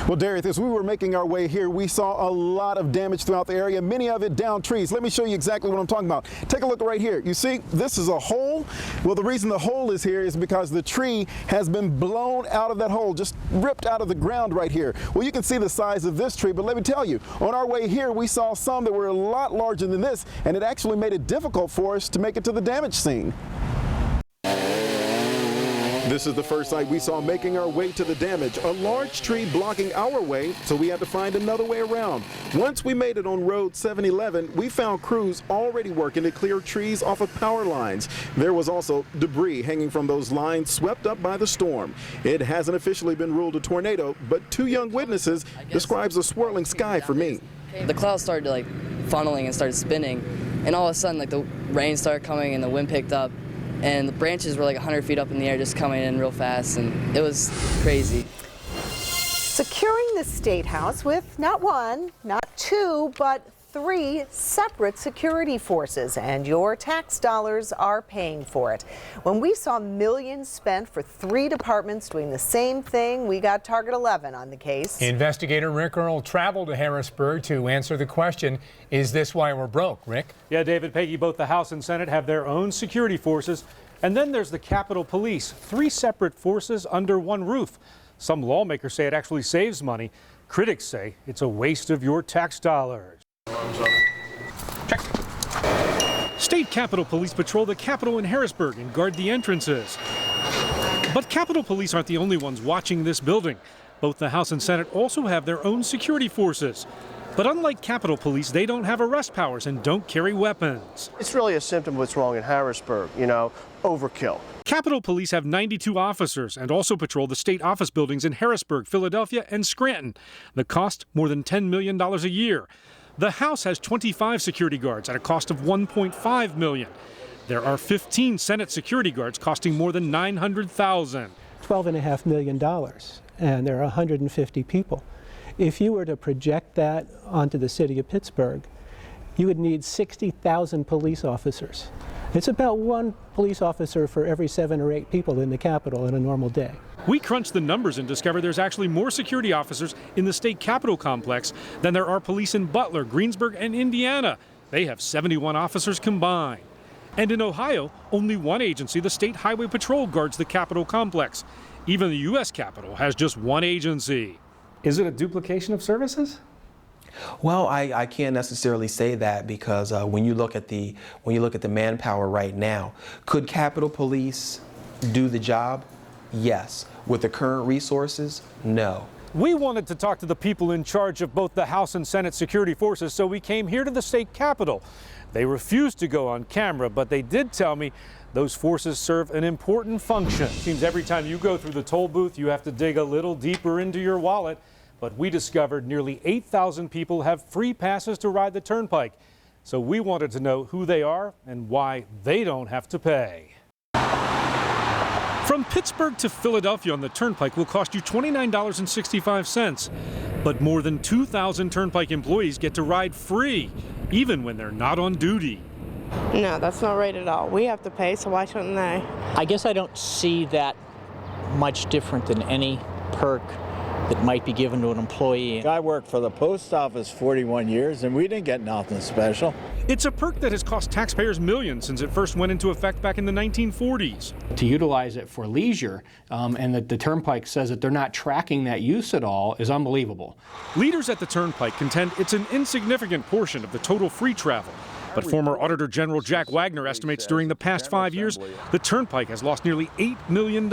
Well, Darius, as we were making our way here, we saw a lot of damage throughout the area, many of it down trees. Let me show you exactly what I'm talking about. Take a look right here. You see, this is a hole. Well, the reason the hole is here is because the tree has been blown out of that hole, just ripped out of the ground right here. Well, you can see the size of this tree, but let me tell you, on our way here, we saw some that were a lot larger than this, and it actually made it difficult for us to make it to the damage scene. This is the first sight we saw making our way to the damage. A large tree blocking our way, so we had to find another way around. Once we made it on Road 711, we found crews already working to clear trees off of power lines. There was also debris hanging from those lines swept up by the storm. It hasn't officially been ruled a tornado, but 2 young witnesses describes a swirling sky for me. The clouds started funneling and started spinning, and all of a sudden the rain started coming and the wind picked up. And the branches were 100 feet up in the air, just coming in real fast, and it was crazy. Securing the State House with not 1, not 2, but 3 separate security forces, and your tax dollars are paying for it. When we saw millions spent for 3 departments doing the same thing, we got Target 11 on the case. Investigator Rick Earl traveled to Harrisburg to answer the question, is this why we're broke, Rick? Yeah, David, Peggy, both the House and Senate have their own security forces. And then there's the Capitol Police, 3 separate forces under one roof. Some lawmakers say it actually saves money. Critics say it's a waste of your tax dollars. Check. State Capitol Police patrol the Capitol in Harrisburg and guard the entrances. But Capitol Police aren't the only ones watching this building. Both the House and Senate also have their own security forces. But unlike Capitol Police, they don't have arrest powers and don't carry weapons. It's really a symptom of what's wrong in Harrisburg, overkill. Capitol Police have 92 officers and also patrol the state office buildings in Harrisburg, Philadelphia, and Scranton. The cost, more than $10 million a year. The House has 25 security guards at a cost of $1.5 million. There are 15 Senate security guards costing more than $900,000. $12.5 million, and there are 150 people. If you were to project that onto the city of Pittsburgh, you would need 60,000 police officers. It's about 1 police officer for every 7 or 8 people in the Capitol in a normal day. We crunched the numbers and discovered there's actually more security officers in the state Capitol complex than there are police in Butler, Greensburg, and Indiana. They have 71 officers combined. And in Ohio, only 1 agency, the State Highway Patrol, guards the Capitol complex. Even the U.S. Capitol has just 1 agency. Is it a duplication of services? Well, I can't necessarily say that because when you look at the manpower right now, could Capitol Police do the job? Yes. With the current resources, no. We wanted to talk to the people in charge of both the House and Senate security forces, so we came here to the state Capitol. They refused to go on camera, but they did tell me those forces serve an important function. It seems every time you go through the toll booth, you have to dig a little deeper into your wallet. But we discovered nearly 8,000 people have free passes to ride the Turnpike. So we wanted to know who they are and why they don't have to pay. From Pittsburgh to Philadelphia on the Turnpike will cost you $29.65. But more than 2,000 Turnpike employees get to ride free, even when they're not on duty. No, that's not right at all. We have to pay, so why shouldn't they? I guess I don't see that much different than any perk that might be given to an employee. I worked for the post office 41 years and we didn't get nothing special. It's a perk that has cost taxpayers millions since it first went into effect back in the 1940s. To utilize it for leisure and that the Turnpike says that they're not tracking that use at all is unbelievable. Leaders at the Turnpike contend it's an insignificant portion of the total free travel. But former Auditor General Jack Wagner estimates during the past 5 years, the Turnpike has lost nearly $8 million.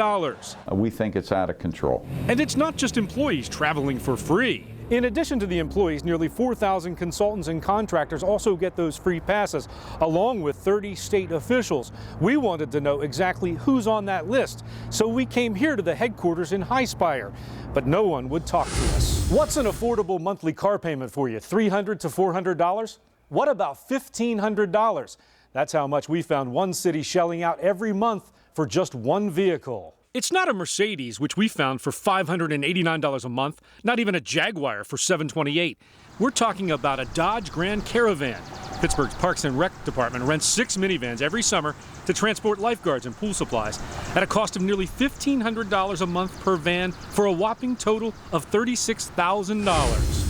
We think it's out of control. And it's not just employees traveling for free. In addition to the employees, nearly 4,000 consultants and contractors also get those free passes, along with 30 state officials. We wanted to know exactly who's on that list, so we came here to the headquarters in Highspire, but no one would talk to us. What's an affordable monthly car payment for you, $300 to $400? What about $1,500? That's how much we found one city shelling out every month for just 1 vehicle. It's not a Mercedes, which we found for $589 a month, not even a Jaguar for $728. We're talking about a Dodge Grand Caravan. Pittsburgh's Parks and Rec Department rents 6 minivans every summer to transport lifeguards and pool supplies at a cost of nearly $1,500 a month per van for a whopping total of $36,000.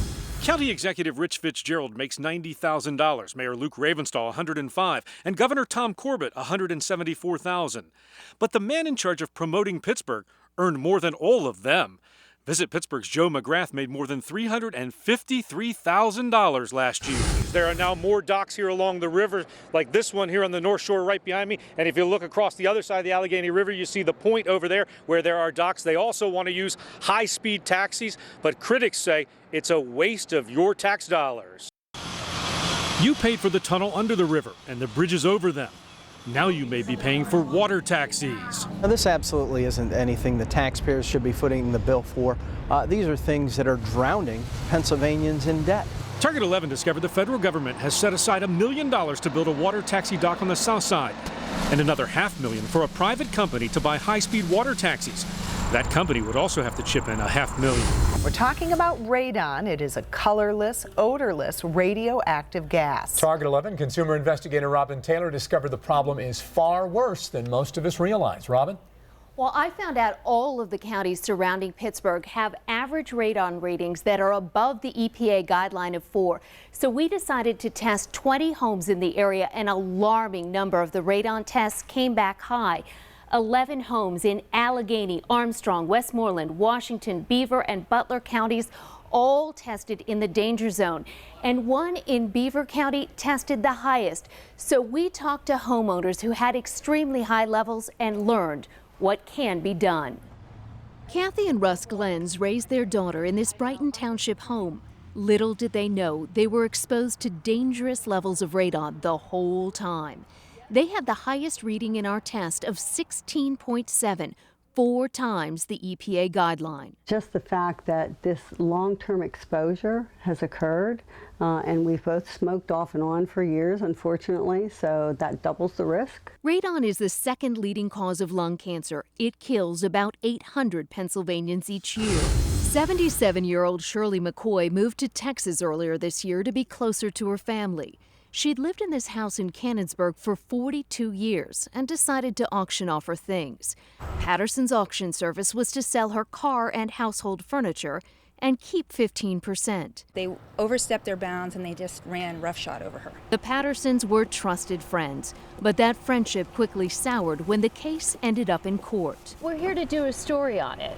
County Executive Rich Fitzgerald makes $90,000, Mayor Luke Ravenstahl $105,000, and Governor Tom Corbett $174,000. But the man in charge of promoting Pittsburgh earned more than all of them. Visit Pittsburgh's Joe McGrath made more than $353,000 last year. There are now more docks here along the river, like this one here on the North Shore right behind me. And if you look across the other side of the Allegheny River, you see the point over there where there are docks. They also want to use high-speed taxis, but critics say it's a waste of your tax dollars. You paid for the tunnel under the river and the bridges over them. Now you may be paying for water taxis. Now, this absolutely isn't anything the taxpayers should be footing the bill for. These are things that are drowning Pennsylvanians in debt. Target 11 discovered the federal government has set aside $1 million to build a water taxi dock on the south side, and another $500,000 for a private company to buy high-speed water taxis. That company would also have to chip in $500,000. We're talking about radon. It is a colorless, odorless, radioactive gas. Target 11 consumer investigator Robin Taylor discovered the problem is far worse than most of us realize. Robin? Well, I found out all of the counties surrounding Pittsburgh have average radon ratings that are above the EPA guideline of 4. So we decided to test 20 homes in the area. An alarming number of the radon tests came back high. 11 homes in Allegheny, Armstrong, Westmoreland, Washington, Beaver, and Butler counties all tested in the danger zone. And one in Beaver County tested the highest. So we talked to homeowners who had extremely high levels and learned what can be done. Kathy and Russ Glens raised their daughter in this Brighton Township home. Little did they know they were exposed to dangerous levels of radon the whole time. They had the highest reading in our test of 16.7, 4 times the EPA guideline. Just the fact that this long-term exposure has occurred, and we've both smoked off and on for years, unfortunately, so that doubles the risk. Radon is the second leading cause of lung cancer. It kills about 800 Pennsylvanians each year. 77-year-old Shirley McCoy moved to Texas earlier this year to be closer to her family. She'd lived in this house in Canonsburg for 42 years and decided to auction off her things. Patterson's auction service was to sell her car and household furniture and keep 15%. They overstepped their bounds and they just ran roughshod over her. The Pattersons were trusted friends, but that friendship quickly soured when the case ended up in court. We're here to do a story on it.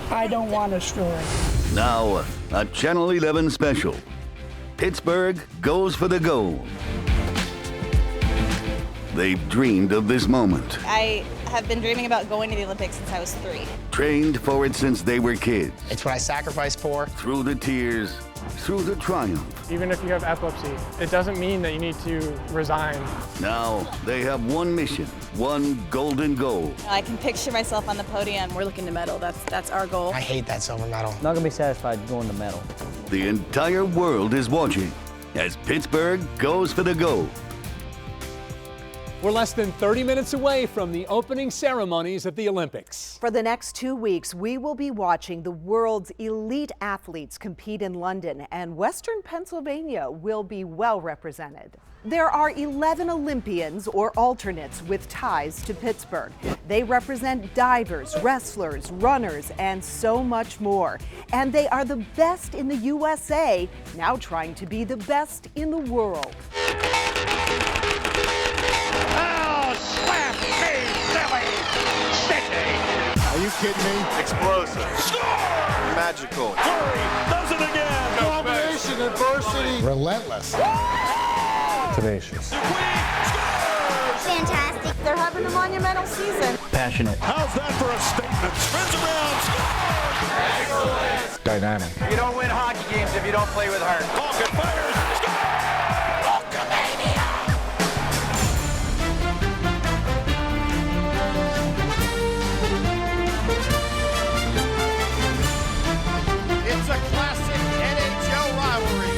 I don't want a story. Now, a Channel 11 special. Pittsburgh goes for the gold. They've dreamed of this moment. I have been dreaming about going to the Olympics since I was 3. Trained for it since they were kids. It's what I sacrificed for. Through the tears, through the triumph. Even if you have epilepsy, it doesn't mean that you need to resign. Now, they have one mission, one golden goal. I can picture myself on the podium. We're looking to medal. That's our goal. I hate that silver medal. Not gonna be satisfied going to medal. The entire world is watching as Pittsburgh goes for the gold. We're less than 30 minutes away from the opening ceremonies at the Olympics. For the next 2 weeks, we will be watching the world's elite athletes compete in London, and Western Pennsylvania will be well represented. There are 11 Olympians or alternates with ties to Pittsburgh. They represent divers, wrestlers, runners, and so much more. And they are the best in the USA, now trying to be the best in the world. Are you kidding me? Explosive. Score! Magical. Curry does it again. Combination, adversity. Relentless. Tenacious. Fantastic. They're having a monumental season. Passionate. How's that for a statement? Spins around. Scores! Excellent. Dynamic. You don't win hockey games if you don't play with heart. Falcon fires. It's a classic NHL rivalry,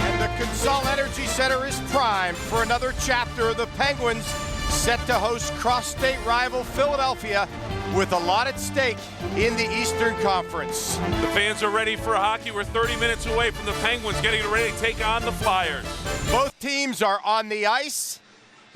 and the Consol Energy Center is primed for another chapter of the Penguins set to host cross-state rival Philadelphia with a lot at stake in the Eastern Conference. The fans are ready for hockey. We're 30 minutes away from the Penguins getting ready to take on the Flyers. Both teams are on the ice,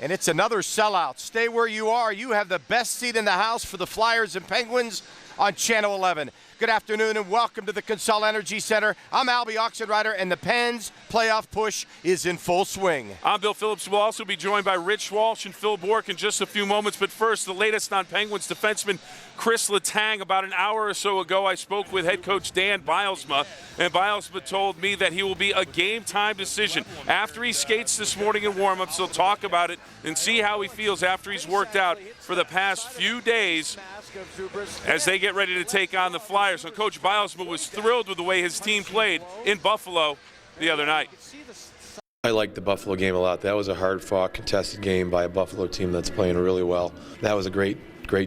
and it's another sellout. Stay where you are. You have the best seat in the house for the Flyers and Penguins on Channel 11. Good afternoon and welcome to the Consol Energy Center. I'm Albie Oxenrider, and the Pens playoff push is in full swing. I'm Bill Phillips. We'll also be joined by Rich Walsh and Phil Bork in just a few moments. But first, the latest on Penguins defenseman Chris Letang. About an hour or so ago, I spoke with head coach Dan Bilesma, and Bilesma told me that he will be a game-time decision. After he skates this morning in warm-ups, he'll talk about it and see how he feels after he's worked out for the past few days as they get ready to take on the Flyers. So Coach Bilesma was thrilled with the way his team played in Buffalo the other night. I liked the Buffalo game a lot. That was a hard-fought, contested game by a Buffalo team that's playing really well. That was a great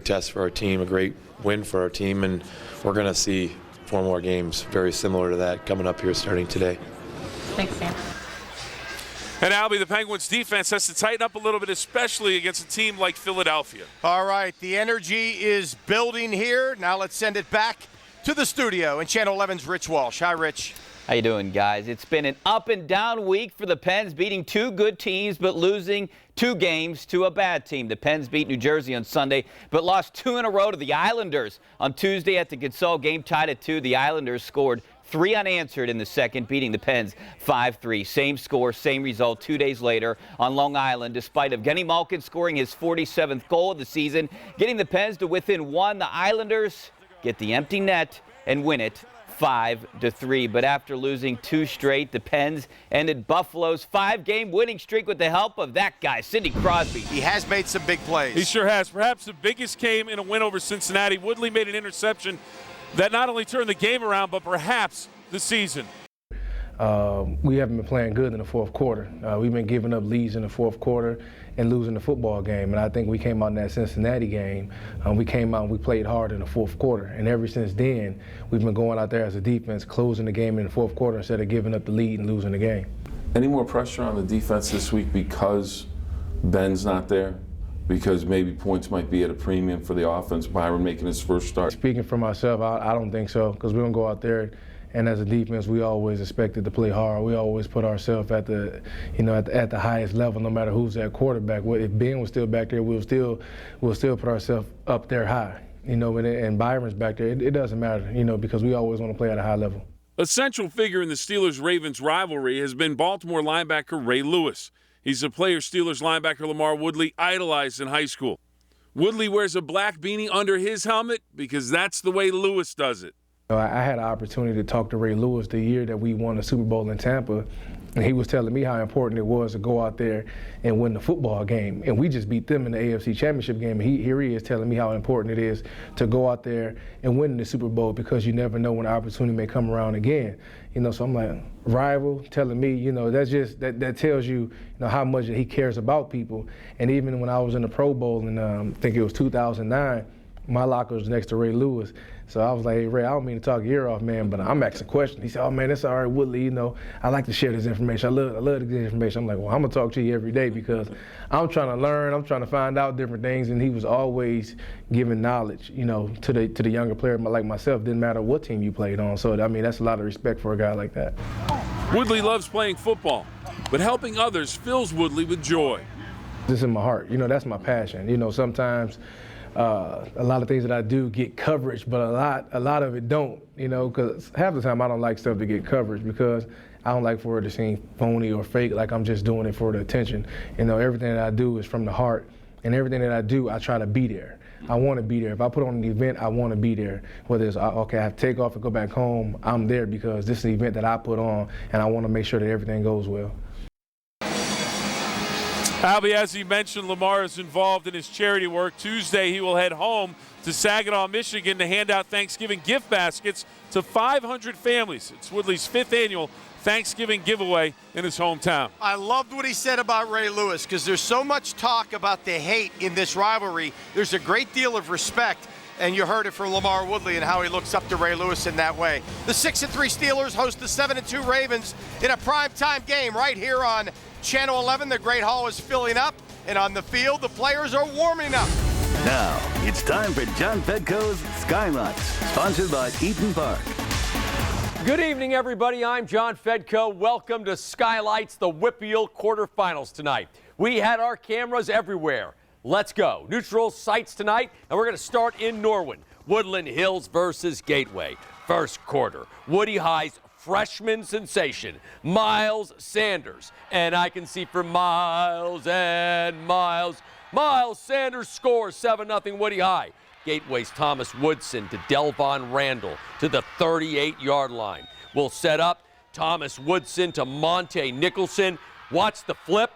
test for our team, a great win for our team, and we're going to see 4 more games very similar to that coming up here starting today. Thanks, Sam. And Albie, the Penguins defense has to tighten up a little bit, especially against a team like Philadelphia. All right, the energy is building here. Now let's send it back to the studio and Channel 11's Rich Walsh. Hi, Rich. How you doing, guys? It's been an up and down week for the Pens, beating two good teams but losing 2 games to a bad team. The Pens beat New Jersey on Sunday but lost 2 in a row to the Islanders. On Tuesday at the Consol, game tied at 2. The Islanders scored 3 unanswered in the second, beating the Pens 5-3. Same score, same result 2 days later on Long Island, despite Evgeny Malkin scoring his 47th goal of the season, getting the Pens to within 1. The Islanders get the empty net and win it 5-3. But after losing 2 straight, the Pens ended Buffalo's 5-game winning streak with the help of that guy, Sidney Crosby. He has made some big plays. He sure has. Perhaps the biggest came in a win over Cincinnati. Woodley made an interception that not only turned the game around, but perhaps the season. We haven't been playing good in the fourth quarter. We've been giving up leads in the fourth quarter and losing the football game. And I think we came out in that Cincinnati game. We came out and we played hard in the fourth quarter. And ever since then, we've been going out there as a defense, closing the game in the fourth quarter instead of giving up the lead and losing the game. Any more pressure on the defense this week because Ben's not there? Because maybe points might be at a premium for the offense, Byron making his first start? Speaking for myself, I don't think so, because we don't go out there. And as a defense, we always expected to play hard. We always put ourselves at the, at the highest level, no matter who's at quarterback. If Ben was still back there, we'll still put ourselves up there high. And Byron's back there. It doesn't matter, because we always want to play at a high level. A central figure in the Steelers-Ravens rivalry has been Baltimore linebacker Ray Lewis. He's a player Steelers linebacker Lamar Woodley idolized in high school. Woodley wears a black beanie under his helmet because that's the way Lewis does it. I had an opportunity to talk to Ray Lewis the year that we won the Super Bowl in Tampa, and he was telling me how important it was to go out there and win the football game. And we just beat them in the AFC Championship game. And here he is telling me how important it is to go out there and win the Super Bowl, because you never know when the opportunity may come around again. So I'm like, rival telling me, that tells you, how much he cares about people. And even when I was in the Pro Bowl in, I think it was 2009, my locker was next to Ray Lewis. So I was like, hey, Ray, I don't mean to talk your ear off, man, but I'm asking questions. He said, oh, man, that's all right, Woodley. I like to share this information. I love to get information. I'm like, well, I'm going to talk to you every day because I'm trying to learn. I'm trying to find out different things. And he was always giving knowledge, to the younger player like myself. Didn't matter what team you played on. So, that's a lot of respect for a guy like that. Woodley loves playing football, but helping others fills Woodley with joy. This is in my heart. That's my passion. Sometimes a lot of things that I do get coverage, but a lot of it don't, because half the time I don't like stuff to get coverage because I don't like for it to seem phony or fake, like I'm just doing it for the attention. Everything that I do is from the heart, and everything that I do, I try to be there. I want to be there. If I put on an event, I want to be there. Whether it's, okay, I have to take off and go back home, I'm there because this is an event that I put on, and I want to make sure that everything goes well. Albie, as he mentioned, Lamar is involved in his charity work. Tuesday, he will head home to Saginaw, Michigan to hand out Thanksgiving gift baskets to 500 families. It's Woodley's 5th annual Thanksgiving giveaway in his hometown. I loved what he said about Ray Lewis because there's so much talk about the hate in this rivalry. There's a great deal of respect, and you heard it from Lamar Woodley and how he looks up to Ray Lewis in that way. The 6-3 Steelers host the 7-2 Ravens in a primetime game right here on Channel 11. The Great Hall is filling up, and on the field, the players are warming up. Now, it's time for John Fedko's Skylights, sponsored by Eaton Park. Good evening, everybody. I'm John Fedko. Welcome to Skylights, the Whippeal quarterfinals tonight. We had our cameras everywhere. Let's go. Neutral sites tonight, and we're going to start in Norwin. Woodland Hills versus Gateway. First quarter, Woody High's freshman sensation, Miles Sanders. And I can see for Miles and Miles. Miles Sanders scores 7-0 Woody High. Gateway's Thomas Woodson to Delvon Randall to the 38-yard line. We'll set up Thomas Woodson to Monte Nicholson. Watch the flip.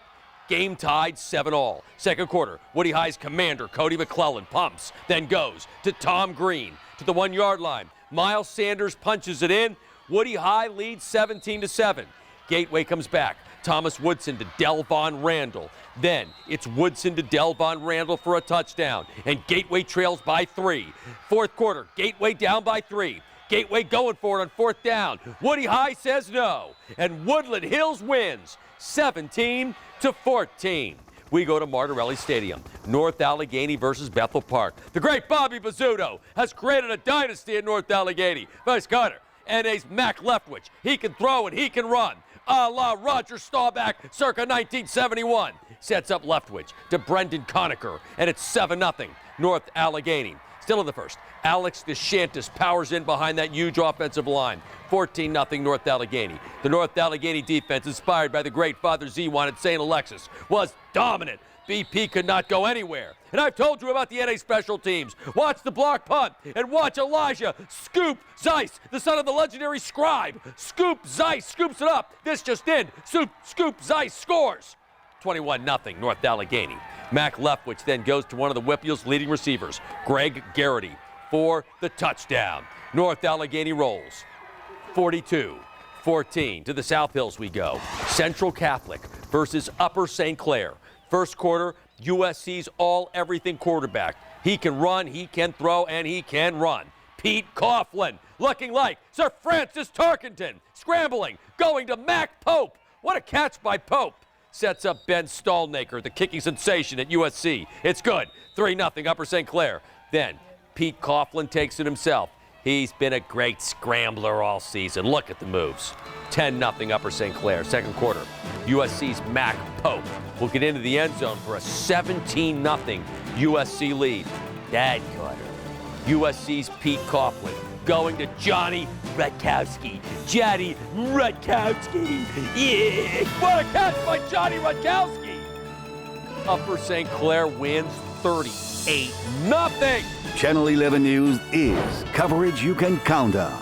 Game tied 7-all. Second quarter, Woody High's commander, Cody McClellan, pumps, then goes to Tom Green to the 1-yard line. Miles Sanders punches it in. Woody High leads 17-7. Gateway comes back. Thomas Woodson to Delvon Randall. Then it's Woodson to Delvon Randall for a touchdown. And Gateway trails by 3. Fourth quarter, Gateway down by 3. Gateway going for it on 4th down. Woody High says no, and Woodland Hills wins 17-14. We go to Martirelli Stadium. North Allegheny versus Bethel Park. The great Bobby Bizzuto has created a dynasty at North Allegheny. Vice Cutter. NA's Mac Leftwich. He can throw and he can run. A la Roger Staubach circa 1971. Sets up Leftwich to Brendan Conacher, and it's 7-0 North Allegheny. Still in the first, Alex DeShantis powers in behind that huge offensive line. 14-0 North Allegheny. The North Allegheny defense, inspired by the great Father Zewan at St. Alexis, was dominant. BP could not go anywhere. And I've told you about the NA special teams. Watch the block punt and watch Elijah Scoop Zeiss, the son of the legendary Scribe. Scoop Zeiss scoops it up. This just in. Scoop Zeiss scores. 21-0 North Allegheny. Mac Leftwich then goes to one of the Whipple's leading receivers, Greg Garrity, for the touchdown. North Allegheny rolls. 42-14. To the South Hills we go. Central Catholic versus Upper St. Clair. First quarter, USC's all-everything quarterback. He can run, he can throw, and he can run. Pete Coughlin, looking like Sir Francis Tarkenton, scrambling, going to Mac Pope. What a catch by Pope. Sets up Ben Stallnaker, the kicking sensation at USC. It's good. 3-0 Upper St. Clair. Then Pete Coughlin takes it himself. He's been a great scrambler all season. Look at the moves. 10-0 Upper St. Clair. Second quarter, USC's Mac Pope will get into the end zone for a 17-0 USC lead. Dad cutter. USC's Pete Coughlin going to Johnny Rutkowski. Johnny Rutkowski. Yeah! What a catch by Johnny Rutkowski! Upper St. Clair wins 38-0. Channel 11 News is coverage you can count on.